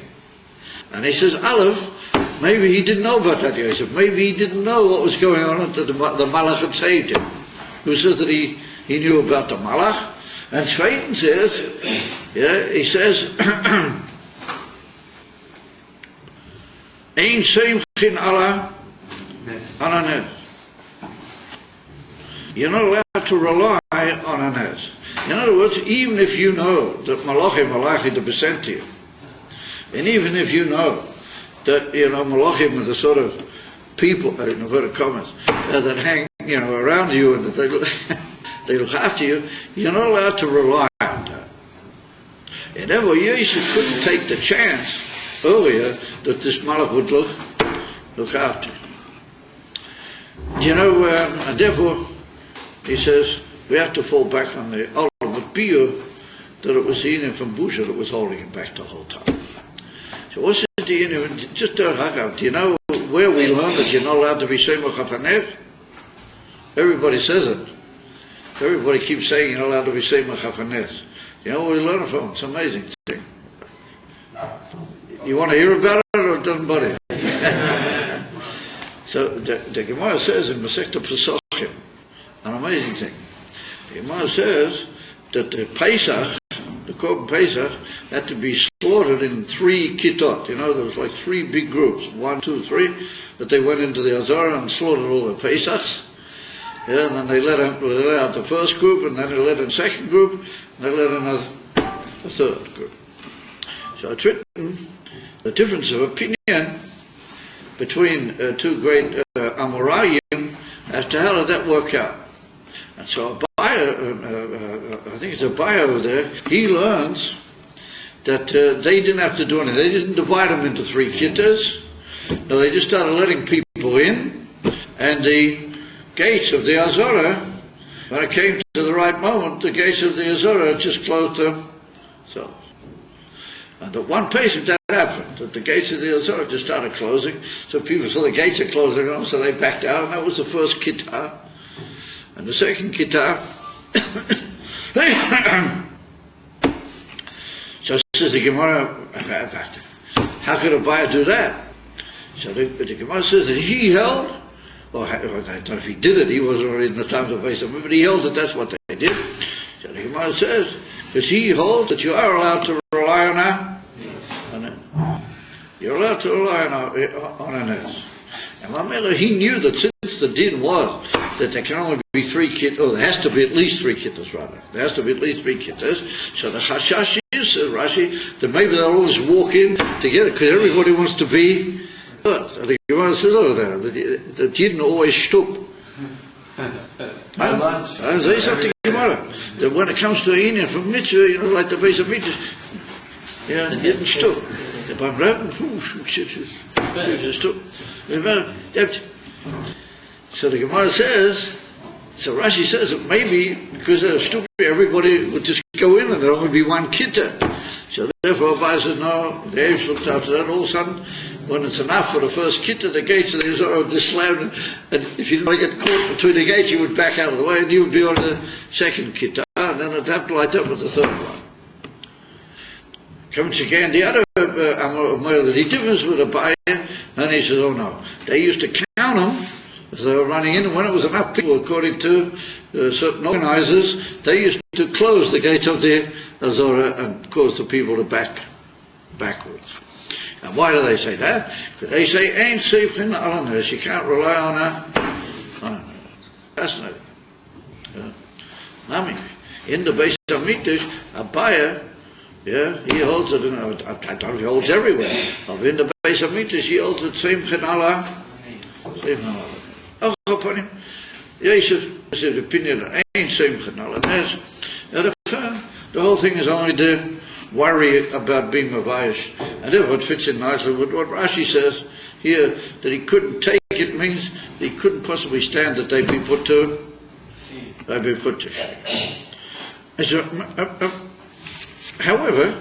And he says, Aleph, maybe he didn't know about that Yosef. Maybe he didn't know what was going on until the malach had saved him. Who says that he knew about the malach? And Sveiten says, he says, Ein seimchin ala ananes. You're not allowed to rely on a nes. In other words, even if you know that malachim to be sent to you, and even if you know that malachim are the sort of people, in inverted commas, that hang around you and that they look after you, you're not allowed to rely on that. And therefore, Yosef couldn't take the chance earlier that this malach would look after you. And therefore, he says, we have to fall back on the ultimate piyur that it was the Indian from Busha that was holding him back the whole time. So what's the Indian? Just do you know where we learn that you're not allowed to be Shemach HaFanev? Everybody says it. Everybody keeps saying you're not allowed to be Shemach HaFanev. You know where we learn it from? It's an amazing thing. You want to hear about it or it doesn't bother you? So the Gemara says in Masechta Pesachim, an amazing thing. The Gemara says that the Pesach, the Korban Pesach, had to be slaughtered in 3 kittot. There was like 3 big groups, 1, 2, 3, that they went into the Azara and slaughtered all the Pesachs. And then they let out the first group, and then they let in the second group, and they let in a third group. So it's written the difference of opinion between 2 great Amoraim as to how did that work out. And so Abaye, I think it's Abaye over there, he learns that they didn't have to do anything. They didn't divide them into 3 kittas. No, they just started letting people in, and the gates of the Azara, when it came to the right moment, the gates of the Azara just closed themselves. And at one Pesach that happened, that the gates of the Azara just started closing, so people saw the gates are closing on, so they backed out, and that was the first kittah. And the second kittah, so says the Gemara, how could Abaye do that? So the Gemara says that he held, well, I don't know if he did it, he wasn't already in the times of Pesach, but he held that that's what they did. So the Gemara says, because he holds that you are allowed to rely on it. You're allowed to rely on a nes. And Mamela, he knew that since the din was that there can only be 3 kittas, or there has to be at least 3 kittas rather. There has to be at least 3 kittas. So the chashash is, says Rashi, that maybe they'll always walk in together because everybody wants to be. So the Gemara says over there that the didn't always stoop. Say something Gemara that when it comes to Indian from mitzvah, like the base of mitzvah, didn't stoop. Beim Reben, so the Gemara says So Rashi says that maybe because they're stupid, everybody would just go in and there'd only be one kitta. So therefore Abai said, no, the Eibush looked after that. All of a sudden, when it's enough for the first kitta, the gates of the Israel disallowed, and if you didn't want to get caught between the gates, you would back out of the way and you would be on the second kitta, and then it'd have to light up with the third one. Comes again, the other Amor that he differs with Abai, and he says, oh no, they used to count them as they were running in, and when it was enough people, according to certain organizers, they used to close the gate of the Azorah and cause the people to backwards. And why do they say that? Because they say, ain't safe in the you can't rely on her. That's not it. I mean, in the Beis HaMikdash, Abai, he holds it, I don't know, he holds everywhere. In the Beis HaMikdash, he holds it, same chenala. Upon him, Yosef is the opinion that ain't same chenala. The whole thing is only to worry about being Vayigash. And therefore it fits in nicely with what Rashi says here, that he couldn't take it means that he couldn't possibly stand that they'd be put to shame. However,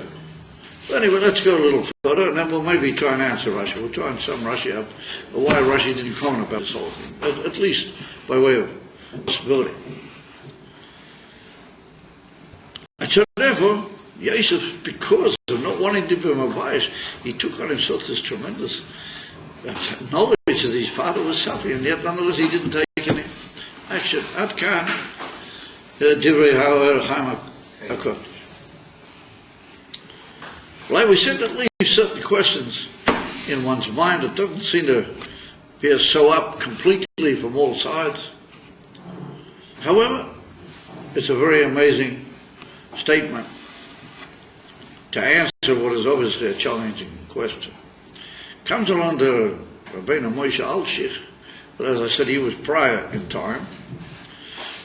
anyway, let's go a little further, and then we'll maybe try and answer Rashi. We'll try and sum Rashi up, or why Rashi didn't comment about this whole thing, at least by way of possibility. And so therefore, Yosef, because of not wanting to be Vayigash, he took on himself this tremendous knowledge that his father was suffering, and yet nonetheless he didn't take any action. Ad kan divrei ha'Chaim HaKodesh. Like we said, that leaves certain questions in one's mind. It doesn't seem to be so up completely from all sides. However, it's a very amazing statement to answer what is obviously a challenging question. Comes along to Rabbeinu Moshe Alshich, but as I said, he was prior in time,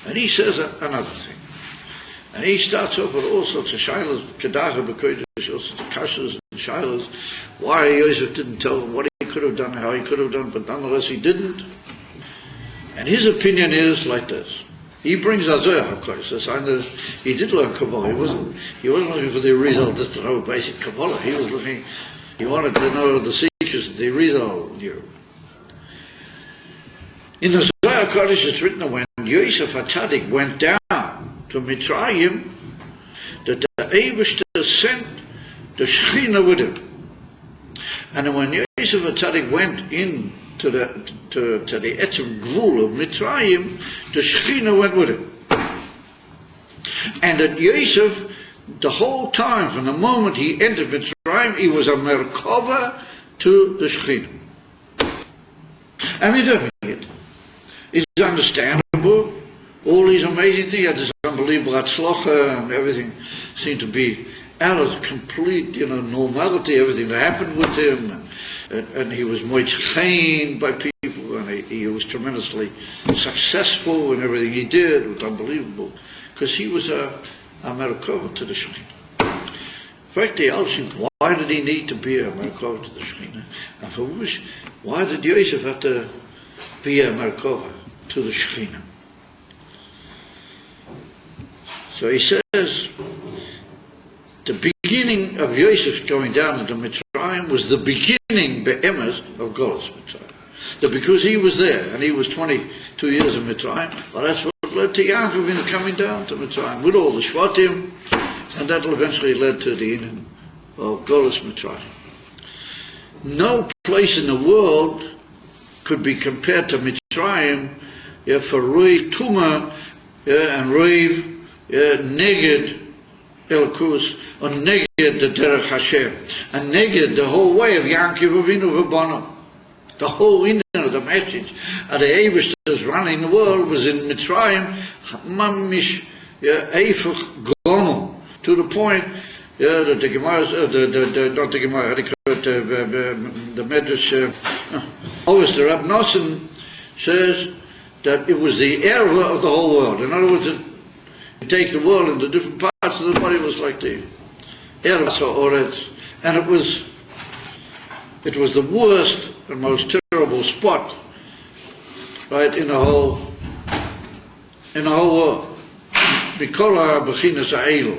and he says another thing. And he starts off with all sorts of shilas, kedacha b'kodesh, all sorts of kashas and shilas, why Yosef didn't tell him what he could have done, how he could have done, but nonetheless he didn't. And his opinion is like this. He brings Azorah, of course, the sign that he did learn Kabbalah. He wasn't looking for the result just to know basic Kabbalah. He wanted to know the secrets that the result knew. In the Zohar Kodesh it's written that when Yosef HaTzadik went down to Mitzrayim, that the Eibush sent the Shechina with him. And when Yosef HaTzadik went in to the Etzem Gvul of Mitzrayim, the Shechina went with him. And that Yosef, the whole time, from the moment he entered Mitzrayim, he was a Merkava to the Shechina. And we don't it. It's understandable. All these amazing things, he had this unbelievable Hatzlocha, and everything seemed to be out of complete, normality, everything that happened with him, and he was moitzchein by people, and he was tremendously successful in everything he did. It was unbelievable, because he was a Merkava to the Shechina. In fact, they asked him, why did he need to be a Merkava to the Shechina? And for which, why did Yosef have to be a Merkava to the Shechina? So he says, the beginning of Yosef going down into Mitzrayim was the beginning, be'emes, of God's Mitzrayim. That because he was there, and he was 22 years in Mitzrayim, well, that's what led to Yaakov coming down to Mitzrayim, with all the Shvatim, and that eventually led to the end of God's Mitzrayim. No place in the world could be compared to Mitzrayim for Roi Tuma and Roi Neged Elkus, or Neged the Derech Hashem, and Neged the whole way of Yaakov Avinu V'Bono. The whole inner of the message of the Eibush that was running the world was in Mitzrayim, Mamish Eifach Gono, to the point that the Gemara, not the Gemara, the Medrash, always the Rab Nosson says that it was the erva of the whole world. In other words, you take the world into different parts of the body, was like the erva oretz, and it was the worst and most terrible spot, right, in the whole in the whole world. Bikola Bechinas Ha'elu.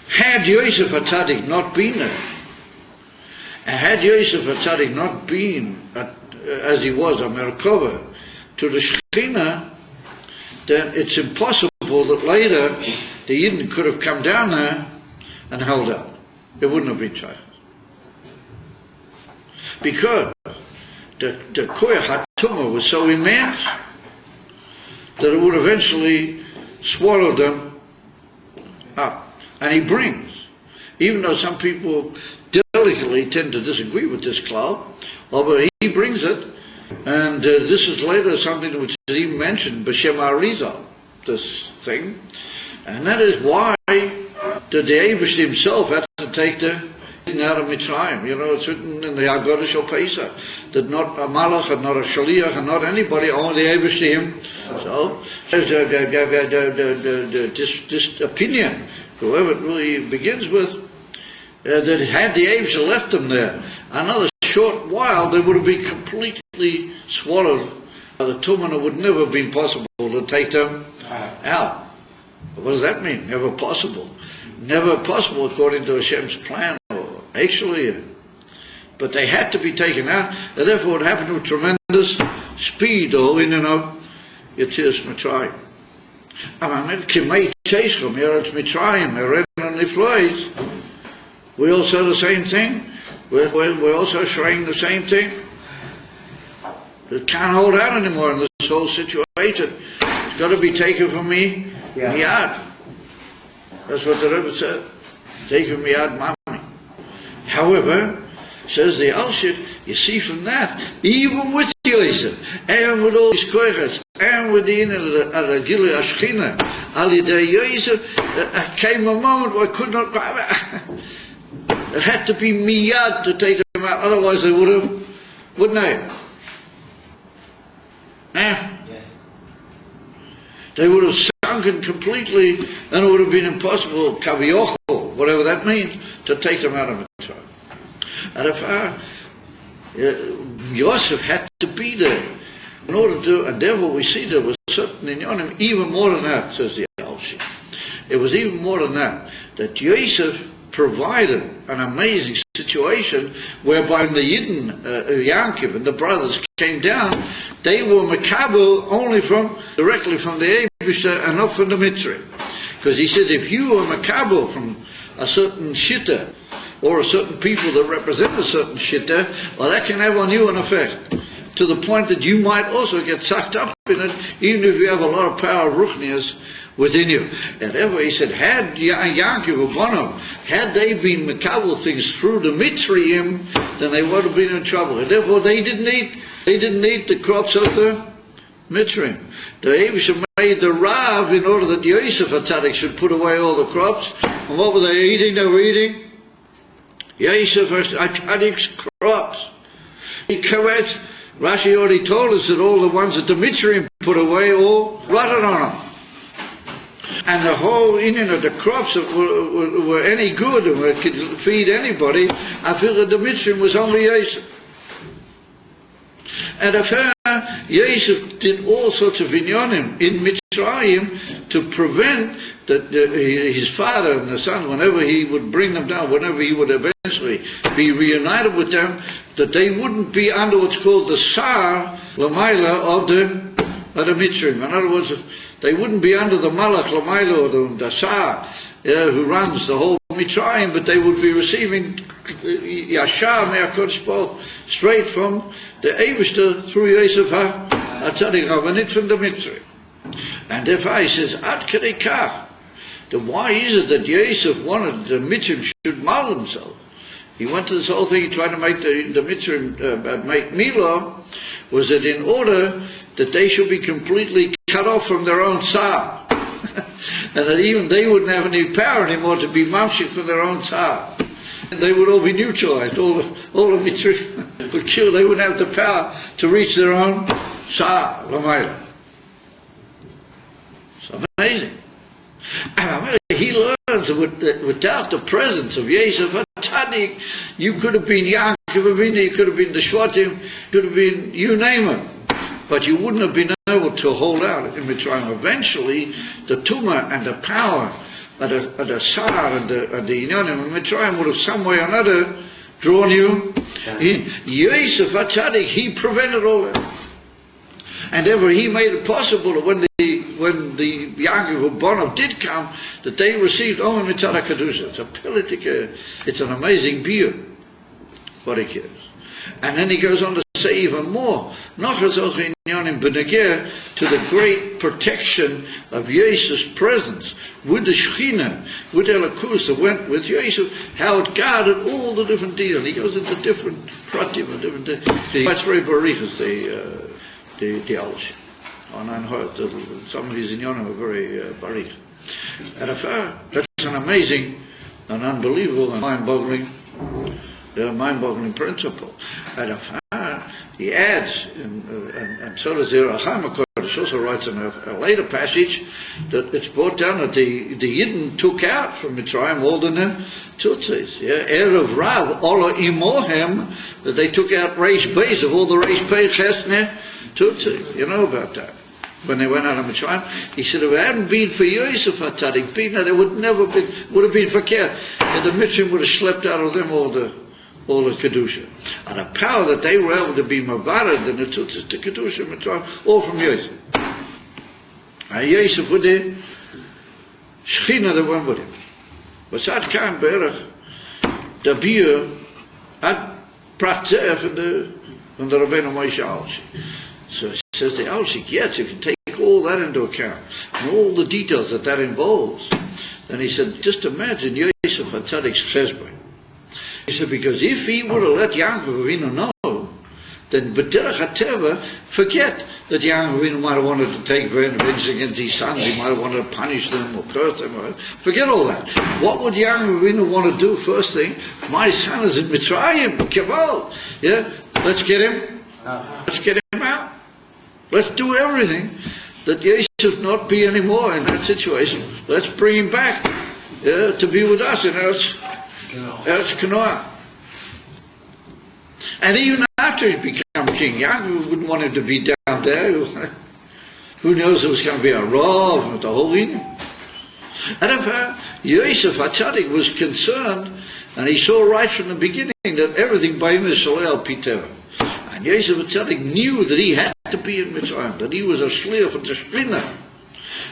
Had Yosef HaTzadik not been there, and had Yosef HaTzadik not been as he was, a Merkava, to the Shekhinah, then it's impossible that later the Yidden could have come down there and held out. It wouldn't have been Shaykhs. Because the Koyach HaTumah was so immense that it would eventually swallow them up. And he brings, even though some people delicately tend to disagree with this cloud, but he brings it, and this is later something which is even mentioned, B'Shem Arizal, this thing, and that is why the Eibush himself had to take the out of Mitzrayim. You know, it's written in the Haggadah Shel Pesach that not a Malach and not a Shaliach and not anybody, only the Eibush him. So this opinion, whoever it really begins with, that had the Eibush left them there another short while, they would have been completely swallowed. The Tumah would never have been possible to take them out. What does that mean? Never possible. Never possible according to Hashem's plan. Actually, but they had to be taken out, and therefore it happened with tremendous speed, though, in and of Yetzias Mitzrayim. We all say the same thing. We're also showing the same thing. It can't hold out anymore in this whole situation. It's got to be taken from me, miyad. That's what the Rebbe said. Taken miyad mami. However, says the Alshich, you see from that, even with Yosef, and with all these koyches, and with the Gilui Ashchina, Ali de Yosef, came a moment where I could not. It had to be miyad to take them out, otherwise they would have, wouldn't they? Yes. They would have sunken completely, and it would have been impossible, kaviyocho, whatever that means, to take them out of Mitzrayim. And if Yosef had to be there in order to, and therefore we see there was certain inyanim, even more than that, says the Alshich. It was even more than that Yosef provided an amazing situation whereby when the Yidden, Yankiv and the brothers came down, they were makabel only directly from the Eibishter and not from the Mitzrayim. Because he said, if you are makabel from a certain shitta, or a certain people that represent a certain shitta, well, that can have on you an effect, to the point that you might also get sucked up in it, even if you have a lot of power of ruchnias within you. And therefore he said, had Yankiv or Bono, had they been makabel things through the Mitzrayim, then they would have been in trouble. And therefore they didn't eat the crops of the Mitzrayim. The Eibush made the Rav in order that Yosef HaTzadik should put away all the crops. And what were they eating? They were eating Yosef HaTzadik's crops. Rashi already told us that all the ones that the Mitzrayim put away all rotted on them. And the whole Indian of the crops that were any good and could feed anybody, I feel that the Mitzrayim was only Yosef. And Yosef did all sorts of inyanim in Mitzrayim to prevent that his father and the son, whenever he would bring them down, whenever he would eventually be reunited with them, that they wouldn't be under what's called the Sar Lamaila of the Mitzrayim. In other words, they wouldn't be under the Malach Lamaila or the Sar who runs the whole Mitzrayim, but they would be receiving Yashar Me'akodesh Baruch straight from the Eibishter through Yosef HaTzadik Rabanit from the Mitzrayim. And therefore he says, Ad Kedei Kach, then why is it that Yosef wanted the Mitzrayim should mal himself? He went to this whole thing, he tried to make the Mitzrayim make Milah, was that in order that they should be completely cut off from their own Sar, and that even they wouldn't have any power anymore to be mamshik from their own Sar. They would all be neutralized, all the Mitzrayim would kill, they wouldn't have the power to reach their own Sar, Lamayla. It's amazing. And he learns that without the presence of Yosef HaTzadik, you could have been Yaakov Avinu, you could have been the Shvatim, you could have been, you name it. but you wouldn't have been able to hold out in Mitzrayim. Eventually, the tumah and the power of the Sar and the Inyanim in Mitzrayim would have some way or another drawn you. Yosef HaTzadik, he prevented all that. And therefore he made it possible that when the Yaakov Bonov did come, that they received Omer Mitzvah Kedusha. It's a politic, it's an amazing beer, what he gives. And then he goes on to say even more, to the great protection of Yosef's presence, with the Shekhinah, with Elakus that went with Yosef, how it guarded all the different details. He goes into different pratim and different details. That's very barich, the Alsh. And I heard that some of these inyanim are very barich. And that's an amazing, an unbelievable, and mind-boggling principle. And he adds, and so does the Racham HaKodesh, also writes in a later passage, that it's brought down that the Yidden took out from Mitzrayim all the Tzutzis. Erev Rav, Ola Imohem, that they took out Reish Beis of all the Reish Beis Chesneh Tzutzis. You know about that. When they went out of Mitzrayim, he said, if it hadn't been for Yosef HaTzadik, it would have been verkehrt. And the Mitzrayim would have slept out of them all the Kedusha. And the power that they were able to be Mavarad and the Tzutzis to Kedusha Mitzrayim, all from Yosef. And Yosef with the Shechina that went with him. But Sad Khan Berach, the beer, had Pratzeh from the Rabbeinu Moshe Alshi. So he says the Alshik, yes, if you take all that into account, and all the details that involves, then he said, just imagine Yosef HaTzadik's chesbon. He said, because if he would have let Yaakov Avinu know, then B'derech HaTeva, forget that Yaakov Avinu might have wanted to take vengeance against his sons, he might have wanted to punish them or curse them, forget all that. What would Yaakov Avinu want to do first thing? My son is in Mitzrayim, Keval, yeah, let's get him out. Let's do everything that Yosef not be anymore in that situation. Let's bring him back to be with us in Eretz Kanoah. And even after he became king, Yaakov wouldn't want him to be down there. Who knows there was going to be a Rav with the whole thing. And if Yosef HaTzadik was concerned, and he saw right from the beginning that everything by him is Shalei Piteva. And Yosef HaTzadik knew that he had to be in Mitzrayim, that he was a shliach from the Shekhinah.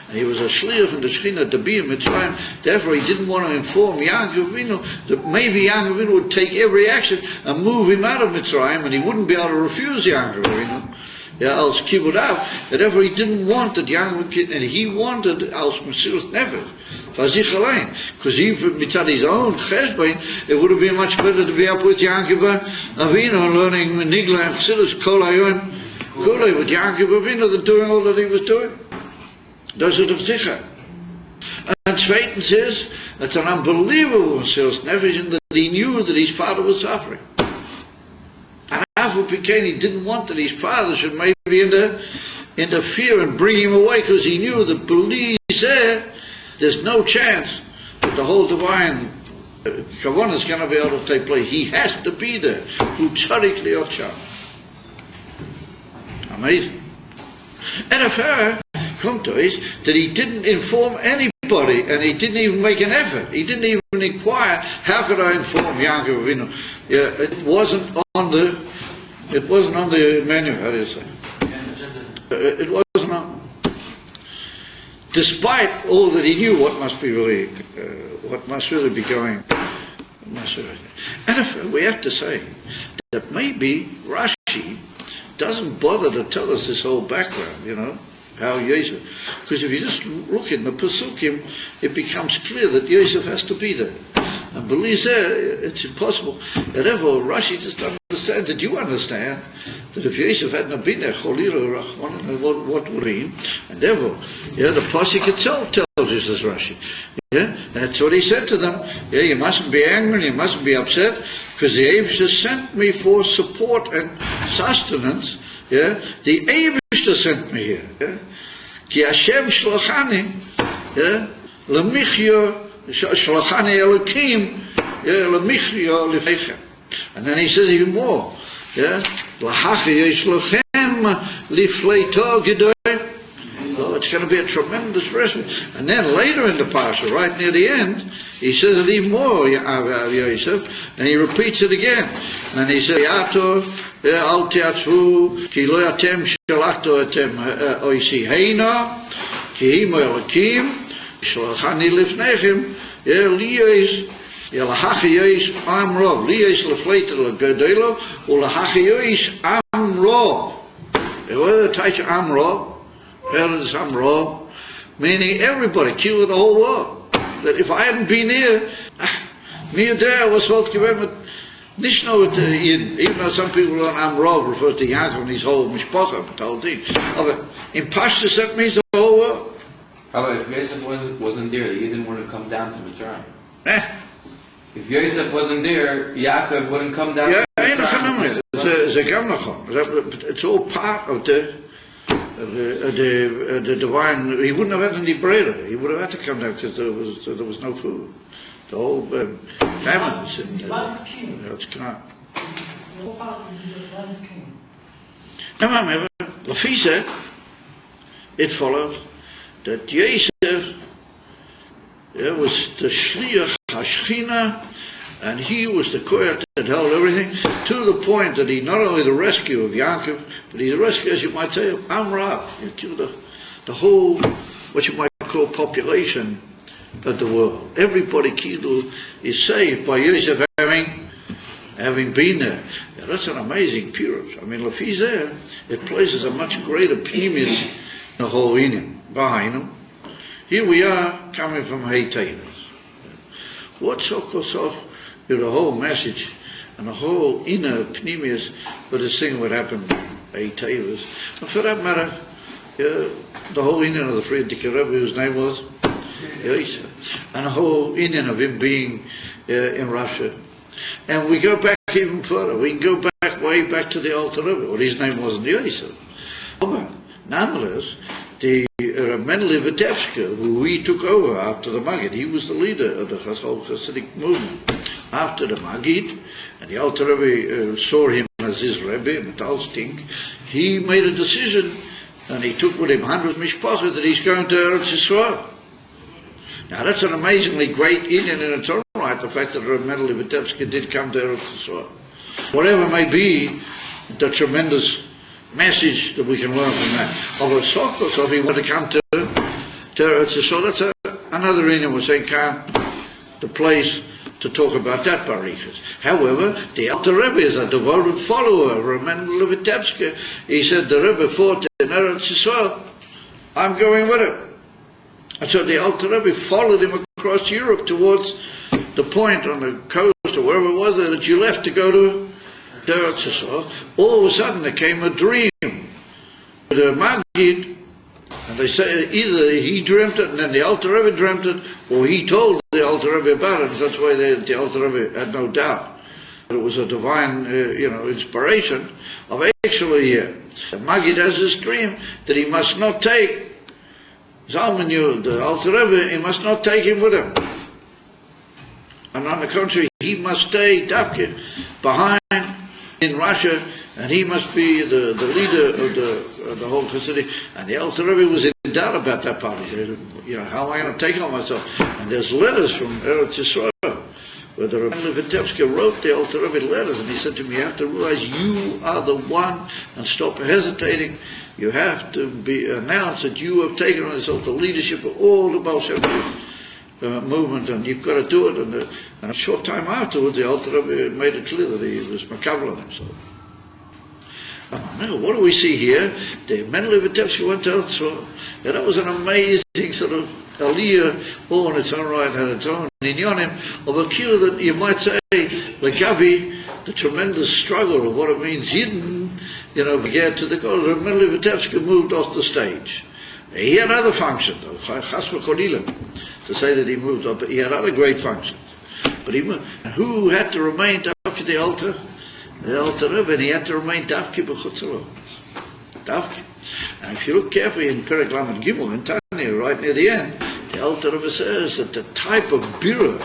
And he was a shliach from the Shekhinah to be in Mitzrayim. Therefore, he didn't want to inform Yaakov Avinu that maybe Yaakov Avinu would take every action and move him out of Mitzrayim, and he wouldn't be able to refuse Yaakov Avinu. Else kibud out. Therefore, he didn't want that Yaakov Avinu, and he wanted als Mesilas Nefesh, Vazich Alein, because even mitzad his own chesbon, it would have been much better to be up with Yaakov Avinu learning Nigla and Chassidus Kol Hayom Kulei with Yaakov Avinu than doing all that he was doing. Does it of Zichar. And Sveitens says it's an unbelievable Mesilas Nefesh in that he knew that his father was suffering. And after he didn't want that his father should maybe interfere and bring him away, because he knew that believes there's no chance that the whole divine kavanah is going to be able to take place. He has to be there. Tzarich liot sham. Amazing. And if her come to is that he didn't inform anybody, and he didn't even make an effort. He didn't even inquire, how could I inform Yaakov Avinu? Yeah, it wasn't on the menu. How do you say? It wasn't on. Despite all that he knew, what must really be going. And if we have to say that maybe Rashi doesn't bother to tell us this whole background, how Yosef. Because if you just look in the Pesukim, it becomes clear that Yosef has to be there. And believes it's impossible. Therefore, Rashi just understands that you understand that if Yosef hadn't been there, what would it mean? And therefore, the Pasuk itself tells us this, Rashi. That's what he said to them. You mustn't be angry, you mustn't be upset, because the Eibishter sent me for support and sustenance. The Eibishter sent me here. Ki Hashem shlachani, lemichyo shlachani elokim, lemichyo lefeichem. And then he says even more. Lachachi yesh lachem lifleito gedoy. Well, it's going to be a tremendous rescue. And then later in the parsha, right near the end, he says it even more, Yosef, and he repeats it again. And he says, Yato, al teatzvu, ki lo yatem shalachto etem oisi heina, ki himo elakim, shalachani lifnechem, liyes, yelahachiyes amrov, liyes lefleita legadelo, ulahachiyes amrov. What are the types of amrov? Amrov, meaning everybody, killed the whole world. That if I hadn't been here, me there was supposed to give him nicht nur even though some people on Amrov refer to Yaakov and his whole mishpacha, the whole thing. But in Pashtus that means the whole world. How about if Yosef wasn't there, the Yidden wouldn't come down to Mitzrayim? If Yosef wasn't there, Yaakov wouldn't come down to Mitzrayim. It's all part of the divine. He wouldn't have had any bread. He would have had to come down because there was no food. The whole famines and it's canal. Now, Lafisa, it follows that Yosef was the Shliach Hashchina, and he was the koyat that held everything, to the point that he not only the rescue of Yaakov, but he's the rescue, as you might say, of Amra. He killed the whole, what you might call, population of the world. Everybody Kilu is saved by Yosef having been there. Yeah, that's an amazing purity. I mean, if he's there, it places a much greater premium in the whole Indian. Behind him. Here we are coming from Teives. What's so the whole message and the whole inner pneumius of this thing what happened in Teives. And for that matter, the whole Indian of the Frierdiker Rebbe, whose name was Yosef, and the whole Indian of him being in Russia. And we go back even further. We can go back way back to the Alter Rebbe. Well, his name wasn't Yosef. But nonetheless, the Mendele Vitebske, who he took over after the Maggid, he was the leader of the whole Hasidic movement. After the Maggid, and the Alter Rebbe saw him as his Rebbe, Metalstink, he made a decision, and he took with him 100 mishpachas that he's going to Eretz Yisrael. Now that's an amazingly great Indian in its own right, the fact that Mendele Vitebske did come to Eretz Yisrael. Whatever may be the tremendous message that we can learn from that. Although Sokos, he wanted to come to Eretz Yisrael, that's another Indian was saying, the place to talk about that parichas. However, the Alter Rebbe is a devoted follower of Mendele Vitebske. He said, the Rebbe fought in Eretz Yisrael, I'm going with him. And so the Alter Rebbe followed him across Europe towards the point on the coast or wherever it was there that you left to go to Eretz Yisrael. All of a sudden there came a dream. The Maggid, and they say either he dreamt it and then the Alter Rebbe dreamt it, or he told the Alter Rebbe about it. And that's why the Alter Rebbe had no doubt that it was a divine, inspiration of actually the Maggid has this dream that he must not take Zalman knew the Alter Rebbe, he must not take him with him. And on the contrary, he must stay Dafke behind in Russia, and he must be the leader of the whole Hasidic. And the Alter Rebbe was in doubt about that part. He said, how am I going to take on myself? And there's letters from Eretz Yisrael where the Rebbe Vitebske wrote the Alter Rebbe letters, and he said to me, you have to realize you are the one, and stop hesitating. You have to be announced that you have taken on yourself the leadership of all the Bolshevik movement, and you've got to do it. And a short time afterwards, the Alter Rebbe made it clear that he was makabel on himself. Now, what do we see here? The Mendele Vitebske went to Eretz Yisrael. Yeah, that was an amazing sort of aliyah, all in its own right, had its own inyonim, of a cure that you might say, the Gabi, the tremendous struggle of what it means hidden, began to the goal. Mendele Vitebske moved off the stage. He had other functions, chas v'cholilim, to say that he moved up, but he had other great functions. But who had to remain Dafke the Alter? The Alter Rebbe, and he had to remain Dafke b'chutzalo. Dafke. And if you look carefully in Perek Lamed Gimel in Tanya, right near the end, the Alter Rebbe says that the type of bira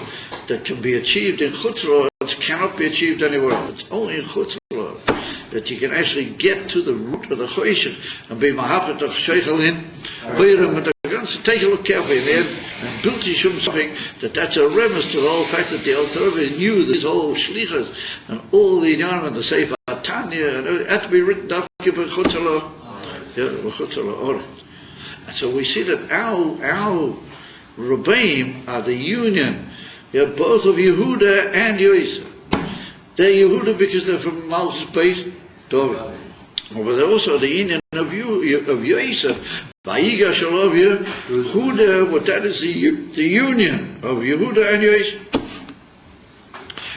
that can be achieved in chutzalo cannot be achieved anywhere else. It's only in chutzalo. that you can actually get to the root of the Choshen and be mahapet of Sheichelin, take a look carefully and built something that's a remiss to the whole fact that the Alter Rebbe knew these whole shlichas and all the Inyanim and the Sefer Tanya, and it had to be written down. And so we see that our Rebbeim are the union, both of Yehuda and Yosef. They're Yehuda because they're from Malchus base Torah. But they're also the union of Yosef. Vayigash Yehuda, what that is the union of Yehuda and Yosef.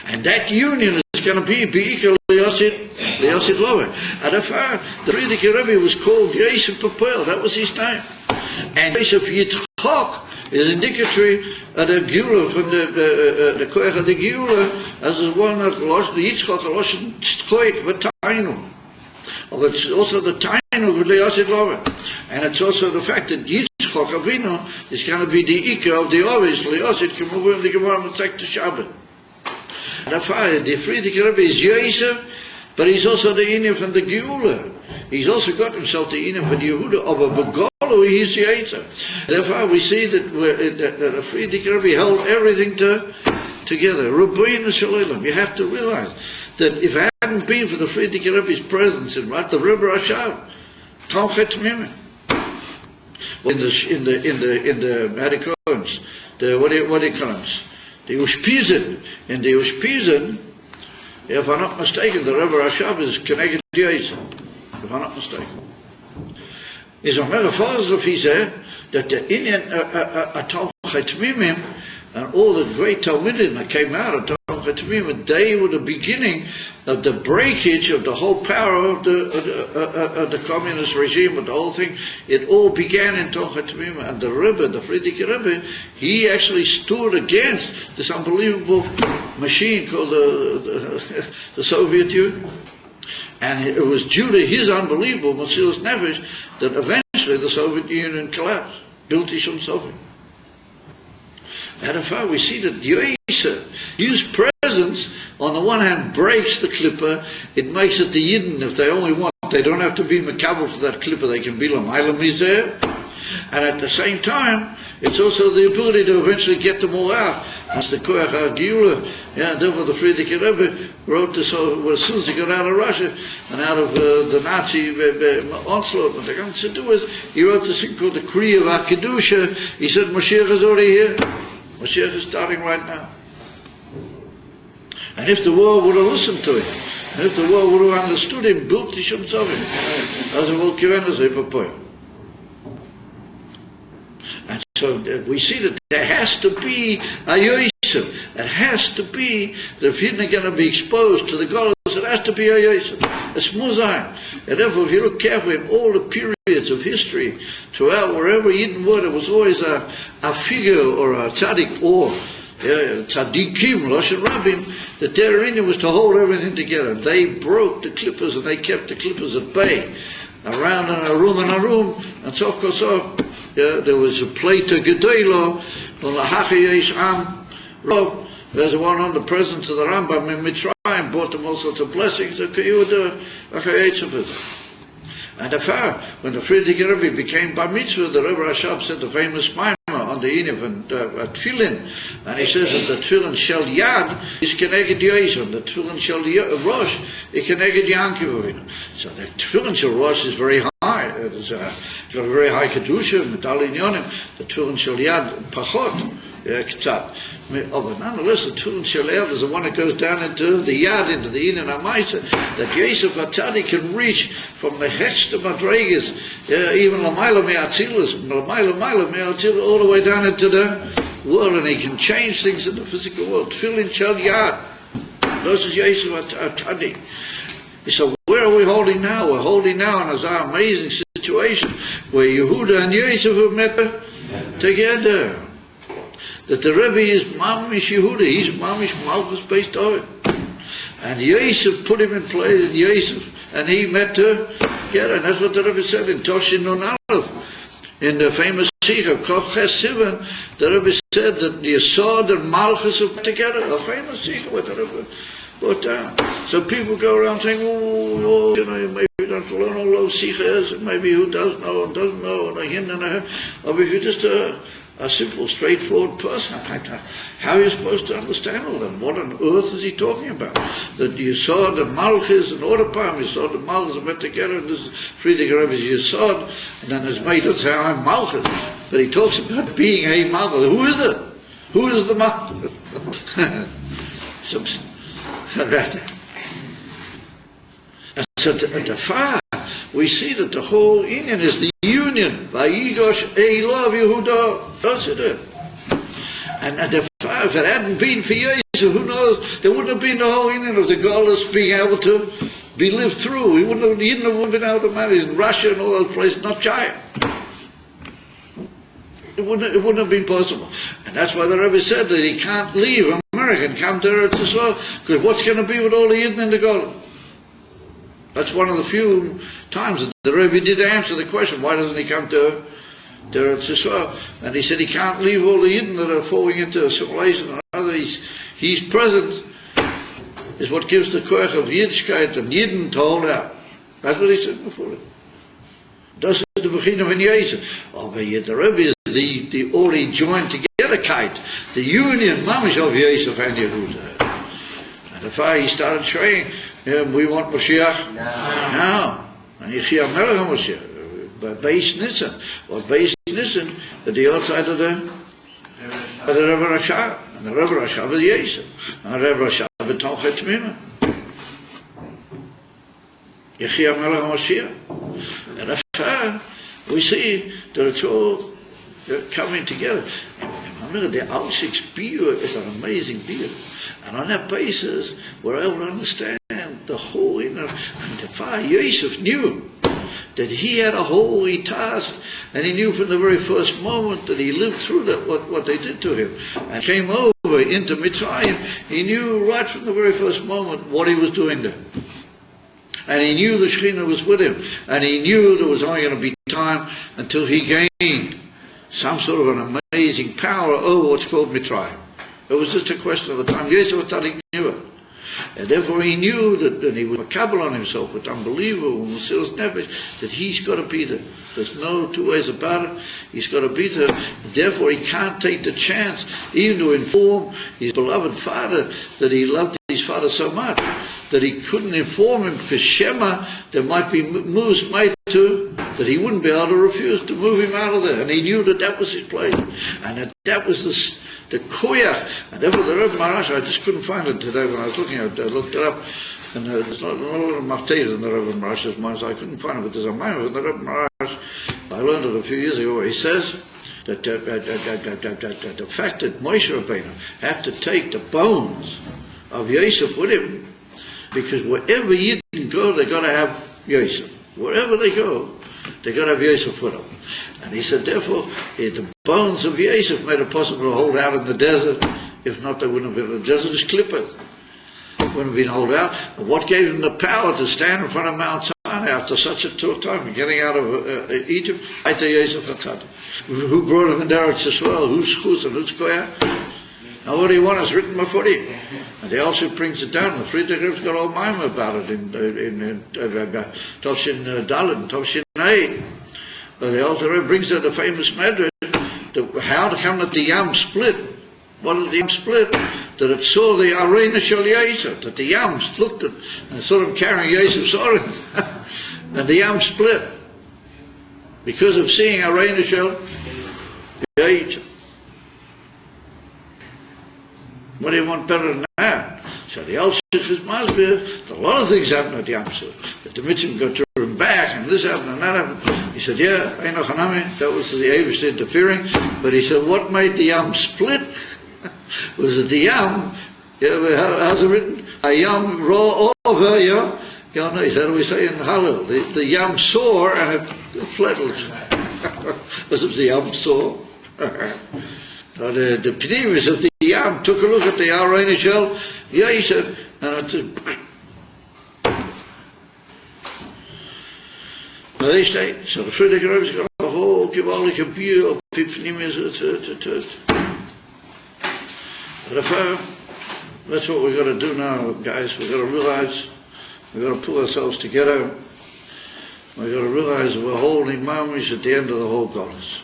And that union is going to be equal to Yosid Lover. And the Frierdiker Rebbe was called Yosef Papel, that was his name. And Yosef Yitzchak is indicatory of the Geula, from the Koach of the Geula, as the one that lost the Yitzchak, lost Tzchoik, V'tainu. But it's also the Tainu with Yosid Lover. And it's also the fact that Yitzchak Avinu is going to be the Ika of the Ovis, Yosid, Kemuvim, the Gemara, Mitzak, the Shabbat. The Frierdiker Rebbe is Yosef, but he's also the Inyan from the Geula. He's also got himself the Inyan from the Yehuda of a Begolo, he's Yosef. Therefore we see that the Frierdiker Rebbe held everything together. Rabbeinu Shalom. You have to realize that if it hadn't been for the Frierdiker Rebbe's presence in the Rebbe Rashav, Tomchet Mimim, in the Medicones, what do you call them? The Ushpizin, in the Ushpizin, if I'm not mistaken, the Rebbe Rashav is connected to Yosef, if I'm not mistaken. Is a metaphor of he said that the Indian Tomchet Mimim and all the great Talmudim that came out of Tomchet Mimim, they were the beginning of the breakage of the whole power of the communist regime, of the whole thing. It all began in Tomchet Mimim, and the Rebbe, the Frierdiker Rebbe, he actually stood against this unbelievable machine called the Soviet Union. And it was due to his unbelievable Mesilas Nefesh that eventually the Soviet Union collapsed, built Isham Soviet. And in fact, we see that Yosef, his presence, on the one hand, breaks the clipper. It makes it the Yidden, if they only want, they don't have to be Makabel for that clipper, they can be Lamailam there. And at the same time, it's also the ability to eventually get them all out. As the Koach HaGeula, therefore the Frierdiker Rebbe wrote this, as soon as he got out of Russia and out of the Nazi onslaught, what they're going to do is, he wrote this thing called the Kriya of HaKedusha. He said, Mashiach is already here. Mashiach is starting right now. And if the world would have listened to him, and if the world would have understood him, built Tishum Sovim, as a Volkivenas Epapoya. And so we see that there has to be a Yosef. It has to be that if you're not going to be exposed to the goddess, it has to be a Yosef. It's Muzayim. And therefore, if you look carefully in all the periods of history, throughout wherever Yidden were, there was always a figure or a tzaddik or tzaddikim, Loshen Rabbim, that their inyan was to hold everything together. They broke the clippers and they kept the clippers at bay. Around in a room, and so there was a plate of Gedela, there's one on the presence of the Rambam in Mitzrayim, brought them all sorts of blessings, and the fact, when the Frierdiker Rebbe became Bar Mitzvah, the Rebbe Rashab said the famous Maimah on the Iniv and Tfilin, and he says that the Tfilin Shel Yad is Keneged Yosef, the Tfilin Shel Rosh is Keneged Yankiv. So the Tfilin Shel Rosh is very high. It's got a very high Kedusha, Metal Inyonim. The Tfilin Shel Yad Pachot. But nonetheless, the Tfilin Shel Yad is the one that goes down into the Yad, into the Inin HaMaisa, that Yosef Atadi can reach from the Hechster Madregas, even Lamaila Me'atzilas, all the way down into the world, and he can change things in the physical world. Tfilin Shel Yad. This is Yosef Atadi. So where are we holding now? We're holding now in this amazing situation where Yehuda and Yosef have met together. That the Rebbe is Mamish Yehuda, he's Mamish Malchus based on it. And Yosef put him in place, and Yosef, and he met together. And that's what the Rebbe said in Toshin Nun Aleph. In the famous Sikh of Koch Ches Sivan, the Rebbe said that the Yesod and Malchus have met together. A famous Sikh with the Rebbe brought down. So people go around saying, oh, you know, maybe you don't learn all those sikhs, and maybe who does know and doesn't know, and a hin and a her. Or if you're just a simple, straightforward person, how are you supposed to understand all that? What on earth is he talking about? That you saw the Malchus and Ordepam, you saw the Malchus met together, and this Friedrich Rebbe's Yesod, and then his mate would say, I'm Malchus. But he talks about being a Malchus. Who is it? Who is the Malchus? So at the far, we see that the whole Indian is the union. Vayigash Teives Yehuda. That's it. And at the far, if it hadn't been for Yosef, who knows, there wouldn't have been the whole Indian of the Gaulists being able to be lived through. He wouldn't have been able to manage in Russia and all those places, not China. It wouldn't have been possible. And that's why the Rebbe said that he can't leave America and come to Eretz Yisrael, because what's going to be with all the Yidden in the Golden? That's one of the few times that the Rebbe did answer the question, why doesn't he come to Eretz Yisrael? And he said he can't leave all the Yidden that are falling into assimilation and other. He's present is what gives the koach of Yiddishkeit and Yidden to hold out. That's what he said before. Das ist the beginning of Yosef. Oh, but yet the Rebbe is the already joined together kite, the union mamish of Yosef and Yehuda. And the fire he started showing we want Mashiach now. And Yechia Melech HaMashiach. By Beis Nissen. Or Beis Nissen at the outside of the Rebbe Rashab. And the Rebbe Rashab is Yosef. And the Rebbe Rashab is Tolchet Tmima. Yechia Melech HaMashiach. And after we see that it's all coming together. Remember, the Auschwitz Biur is an amazing Biur. And on that basis, we're able to understand the whole inner. And the Father Yosef knew that he had a holy task, and he knew from the very first moment that he lived through that what they did to him, and came over into Mitzrayim. He knew right from the very first moment what he was doing there. And he knew the Shekhinah was with him, and he knew there was only going to be time until he gained some sort of an amazing power over what's called Mitzrayim. It was just a question of the time. Yosef knew it. And therefore he knew that he would makabel on himself with unbelievable Mesiras Nefesh, that he's got to be there. There's no two ways about it. He's got to be there. And therefore he can't take the chance even to inform his beloved father that he loved his father so much that he couldn't inform him, because Shema, there might be moves made to that he wouldn't be able to refuse to move him out of there. And he knew that that was his place. And that was the koyach. And therefore the Rebbe Marash, I just couldn't find it today when I was looking at it. I looked it up, and there's not a lot of mafteis in the Rebbe Marash's mind, so I couldn't find it. But there's a mind in the Rebbe Marash, I learned it a few years ago, where he says that the fact that Moshe Rabbeinu had to take the bones of Yosef with him, because wherever Yidden go, they got to have Yosef. Wherever they go, they got to have Yosef with them. And he said, therefore, the bones of Yosef made it possible to hold out in the desert. If not, they wouldn't have been in the desert as clippers. Wouldn't have been held out. And what gave them the power to stand in front of Mount Sinai after such a tough time, getting out of Egypt? Who brought him into Eretz Yisrael? Who's chutz and who's koyach? Now what do you want? It's written before you. And he also brings it down. The Friedrich Rebbe's got all mime about it in Tovshin Dalet and Tovshin Ei. The Alter Rebbe brings out the famous medrash, how to come that the Yam split. What did the Yam split? That it saw the Arena Shel Yosef, that the Yam looked at and saw them carrying Yosef's Oren. And the Yam split because of seeing Arena Shel Yosef. What do you want better than that? So the Alshich is Masbir. A lot of things happened at Yam Suf. That the Mitzvah got to him back, and this happened and that happened. He said, yeah, Eino Chanami, that was the Eibush interfering. But he said, what made the Yam split was that the Yam, how's it written? A Yam raw over, yeah? Yeah, no, how do we say in Hallel? The Yam saw and it flattened. Was it the Yam saw? The Pnimis of the Yam took a look at the Arena Shel Yosef, and it said, so the Friedrich Rebbe's got a whole gewaltige Biur of Pnimis to it. That's what we've got to do now, guys. We've got to realize, we've got to pull ourselves together. We've got to realize that we're holding mamish at the end of the whole goddess.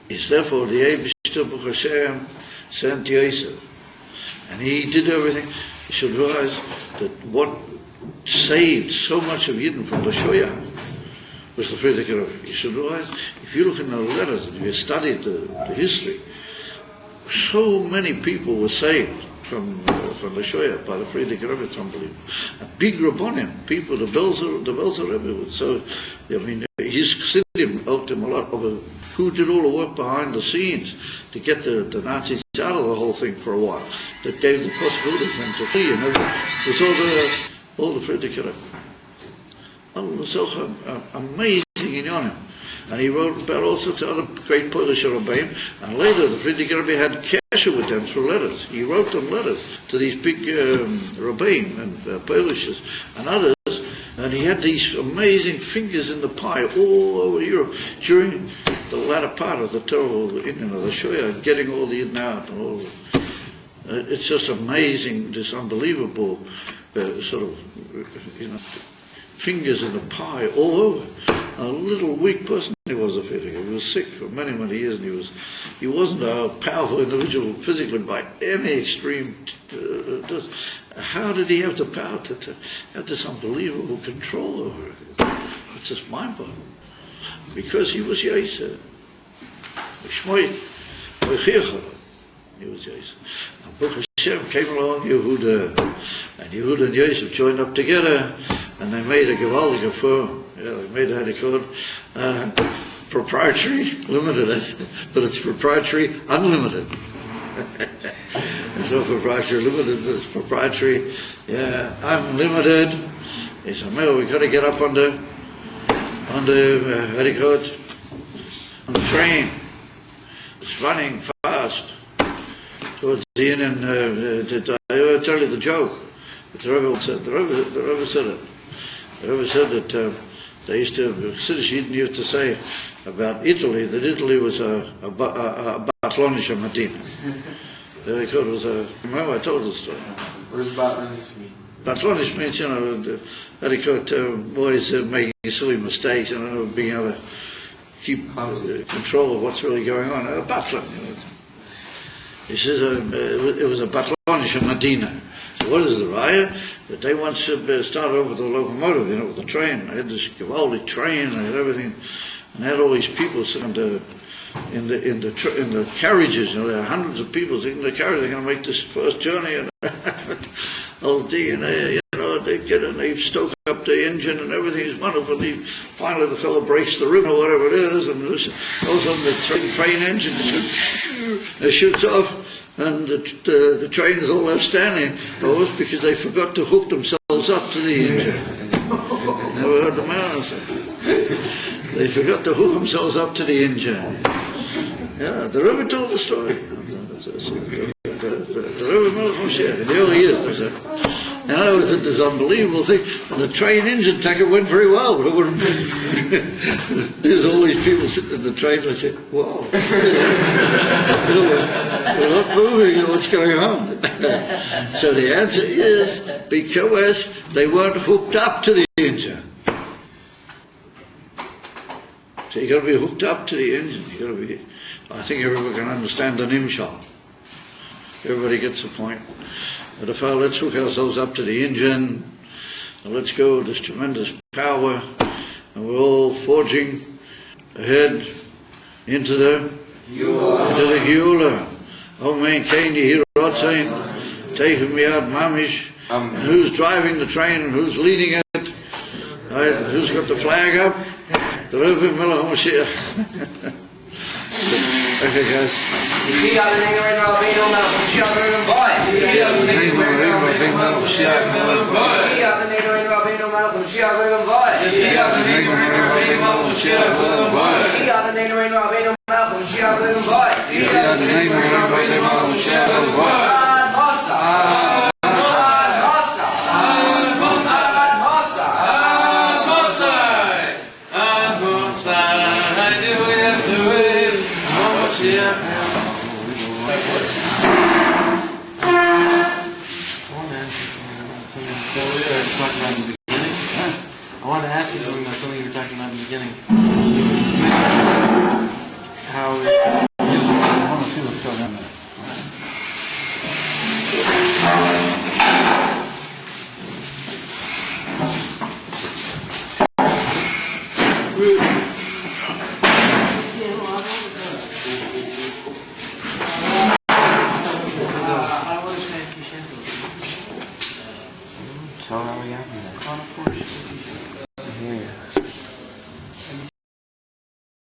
It's therefore the Eibishter Baruch Hashem sent Yosef. And he did everything. You should realize that what saved so much of Yidden from the Shoya was the Friedrich Rebbe. You should realize, if you look in the letters, if you studied the history, so many people were saved from the Shoya by the Friedrich Rebbe. It's unbelievable. A big Rabbonim, people, the Belzer Rebbe. So, I mean, his Chassidim helped him a lot. Who did all the work behind the scenes to get the Nazis out of the whole thing for a while? That gave the possibility for him to flee and everything. It was all the Friedrich Rebbe. Allah was so amazing in him. And he wrote about all sorts of other great Polish Rebbeim. And later, the Friedrich Rebbe had kesher with them through letters. He wrote them letters to these big Rebbeim and Polishes and others. And he had these amazing fingers in the pie all over Europe during the latter part of the terrible Indian of the Shoya, getting all the Yidden out and all. It's just amazing, this unbelievable sort of, fingers in the pie all over. A little weak person he was, a Friedrich. He was sick for many, many years, and he wasn't a powerful individual physically by any extreme. How did he have the power to have this unbelievable control over it? It's just mind-boggling. Because he was Yosef. He was Yosef. And Baruch Hashem came along, Yehuda, and Yehuda and Yosef joined up together, and they made a gewaldige firm. Yeah, they made a called proprietary limited, but it's proprietary unlimited. It's not proprietary limited, but it's proprietary, unlimited. He said, "Well, we got to get up on the on the train. It's running fast towards the end." And did I ever tell you the joke? But the Rebbe said the Rebbe said it. The Rebbe said that they used to, Siddish used to say about Italy, that Italy was a Batlonish Medina. They called it was remember I told the story. What does Batlonish mean? Batlonish means, boys making silly mistakes and being able to keep control of what's really going on. Batlon. He says it was a Batlonish Medina. So what is the raya? That they once started over with the locomotive, with the train. They had this gewaldic train, they had everything, and they had all these people sitting in the carriages. There are hundreds of people sitting in the carriage. They're going to make this first journey, and all day, and they get in, they stoke up the engine, and everything is wonderful. Finally, the fellow breaks the rim or whatever it is, and all of a sudden the train engine shoots off. And the train is all left standing. Oh, it's because they forgot to hook themselves up to the engine. Never heard the man say. They forgot to hook themselves up to the engine. Yeah, the Rebbe told the story. The Rebbe Melech Moshe, in the early years. And I always did this unbelievable thing. And the train engine tacker went very well, but it wouldn't. There's all these people sitting in the train, and I say, "Wow, we're not moving. What's going on?" So the answer is because they weren't hooked up to the engine. So you got to be hooked up to the engine. You got to be. I think everyone can understand the nimshal. Everybody gets the point. But if let's hook ourselves up to the engine, and let's go with this tremendous power, and we're all forging ahead into the Geula. Oh man, Cain, you hear God saying, taking me out, mamish, and who's driving the train and who's leading it? Right? Who's got the flag up? The Rebbe Melech Moshe. Okay, guys. Yeah. talking about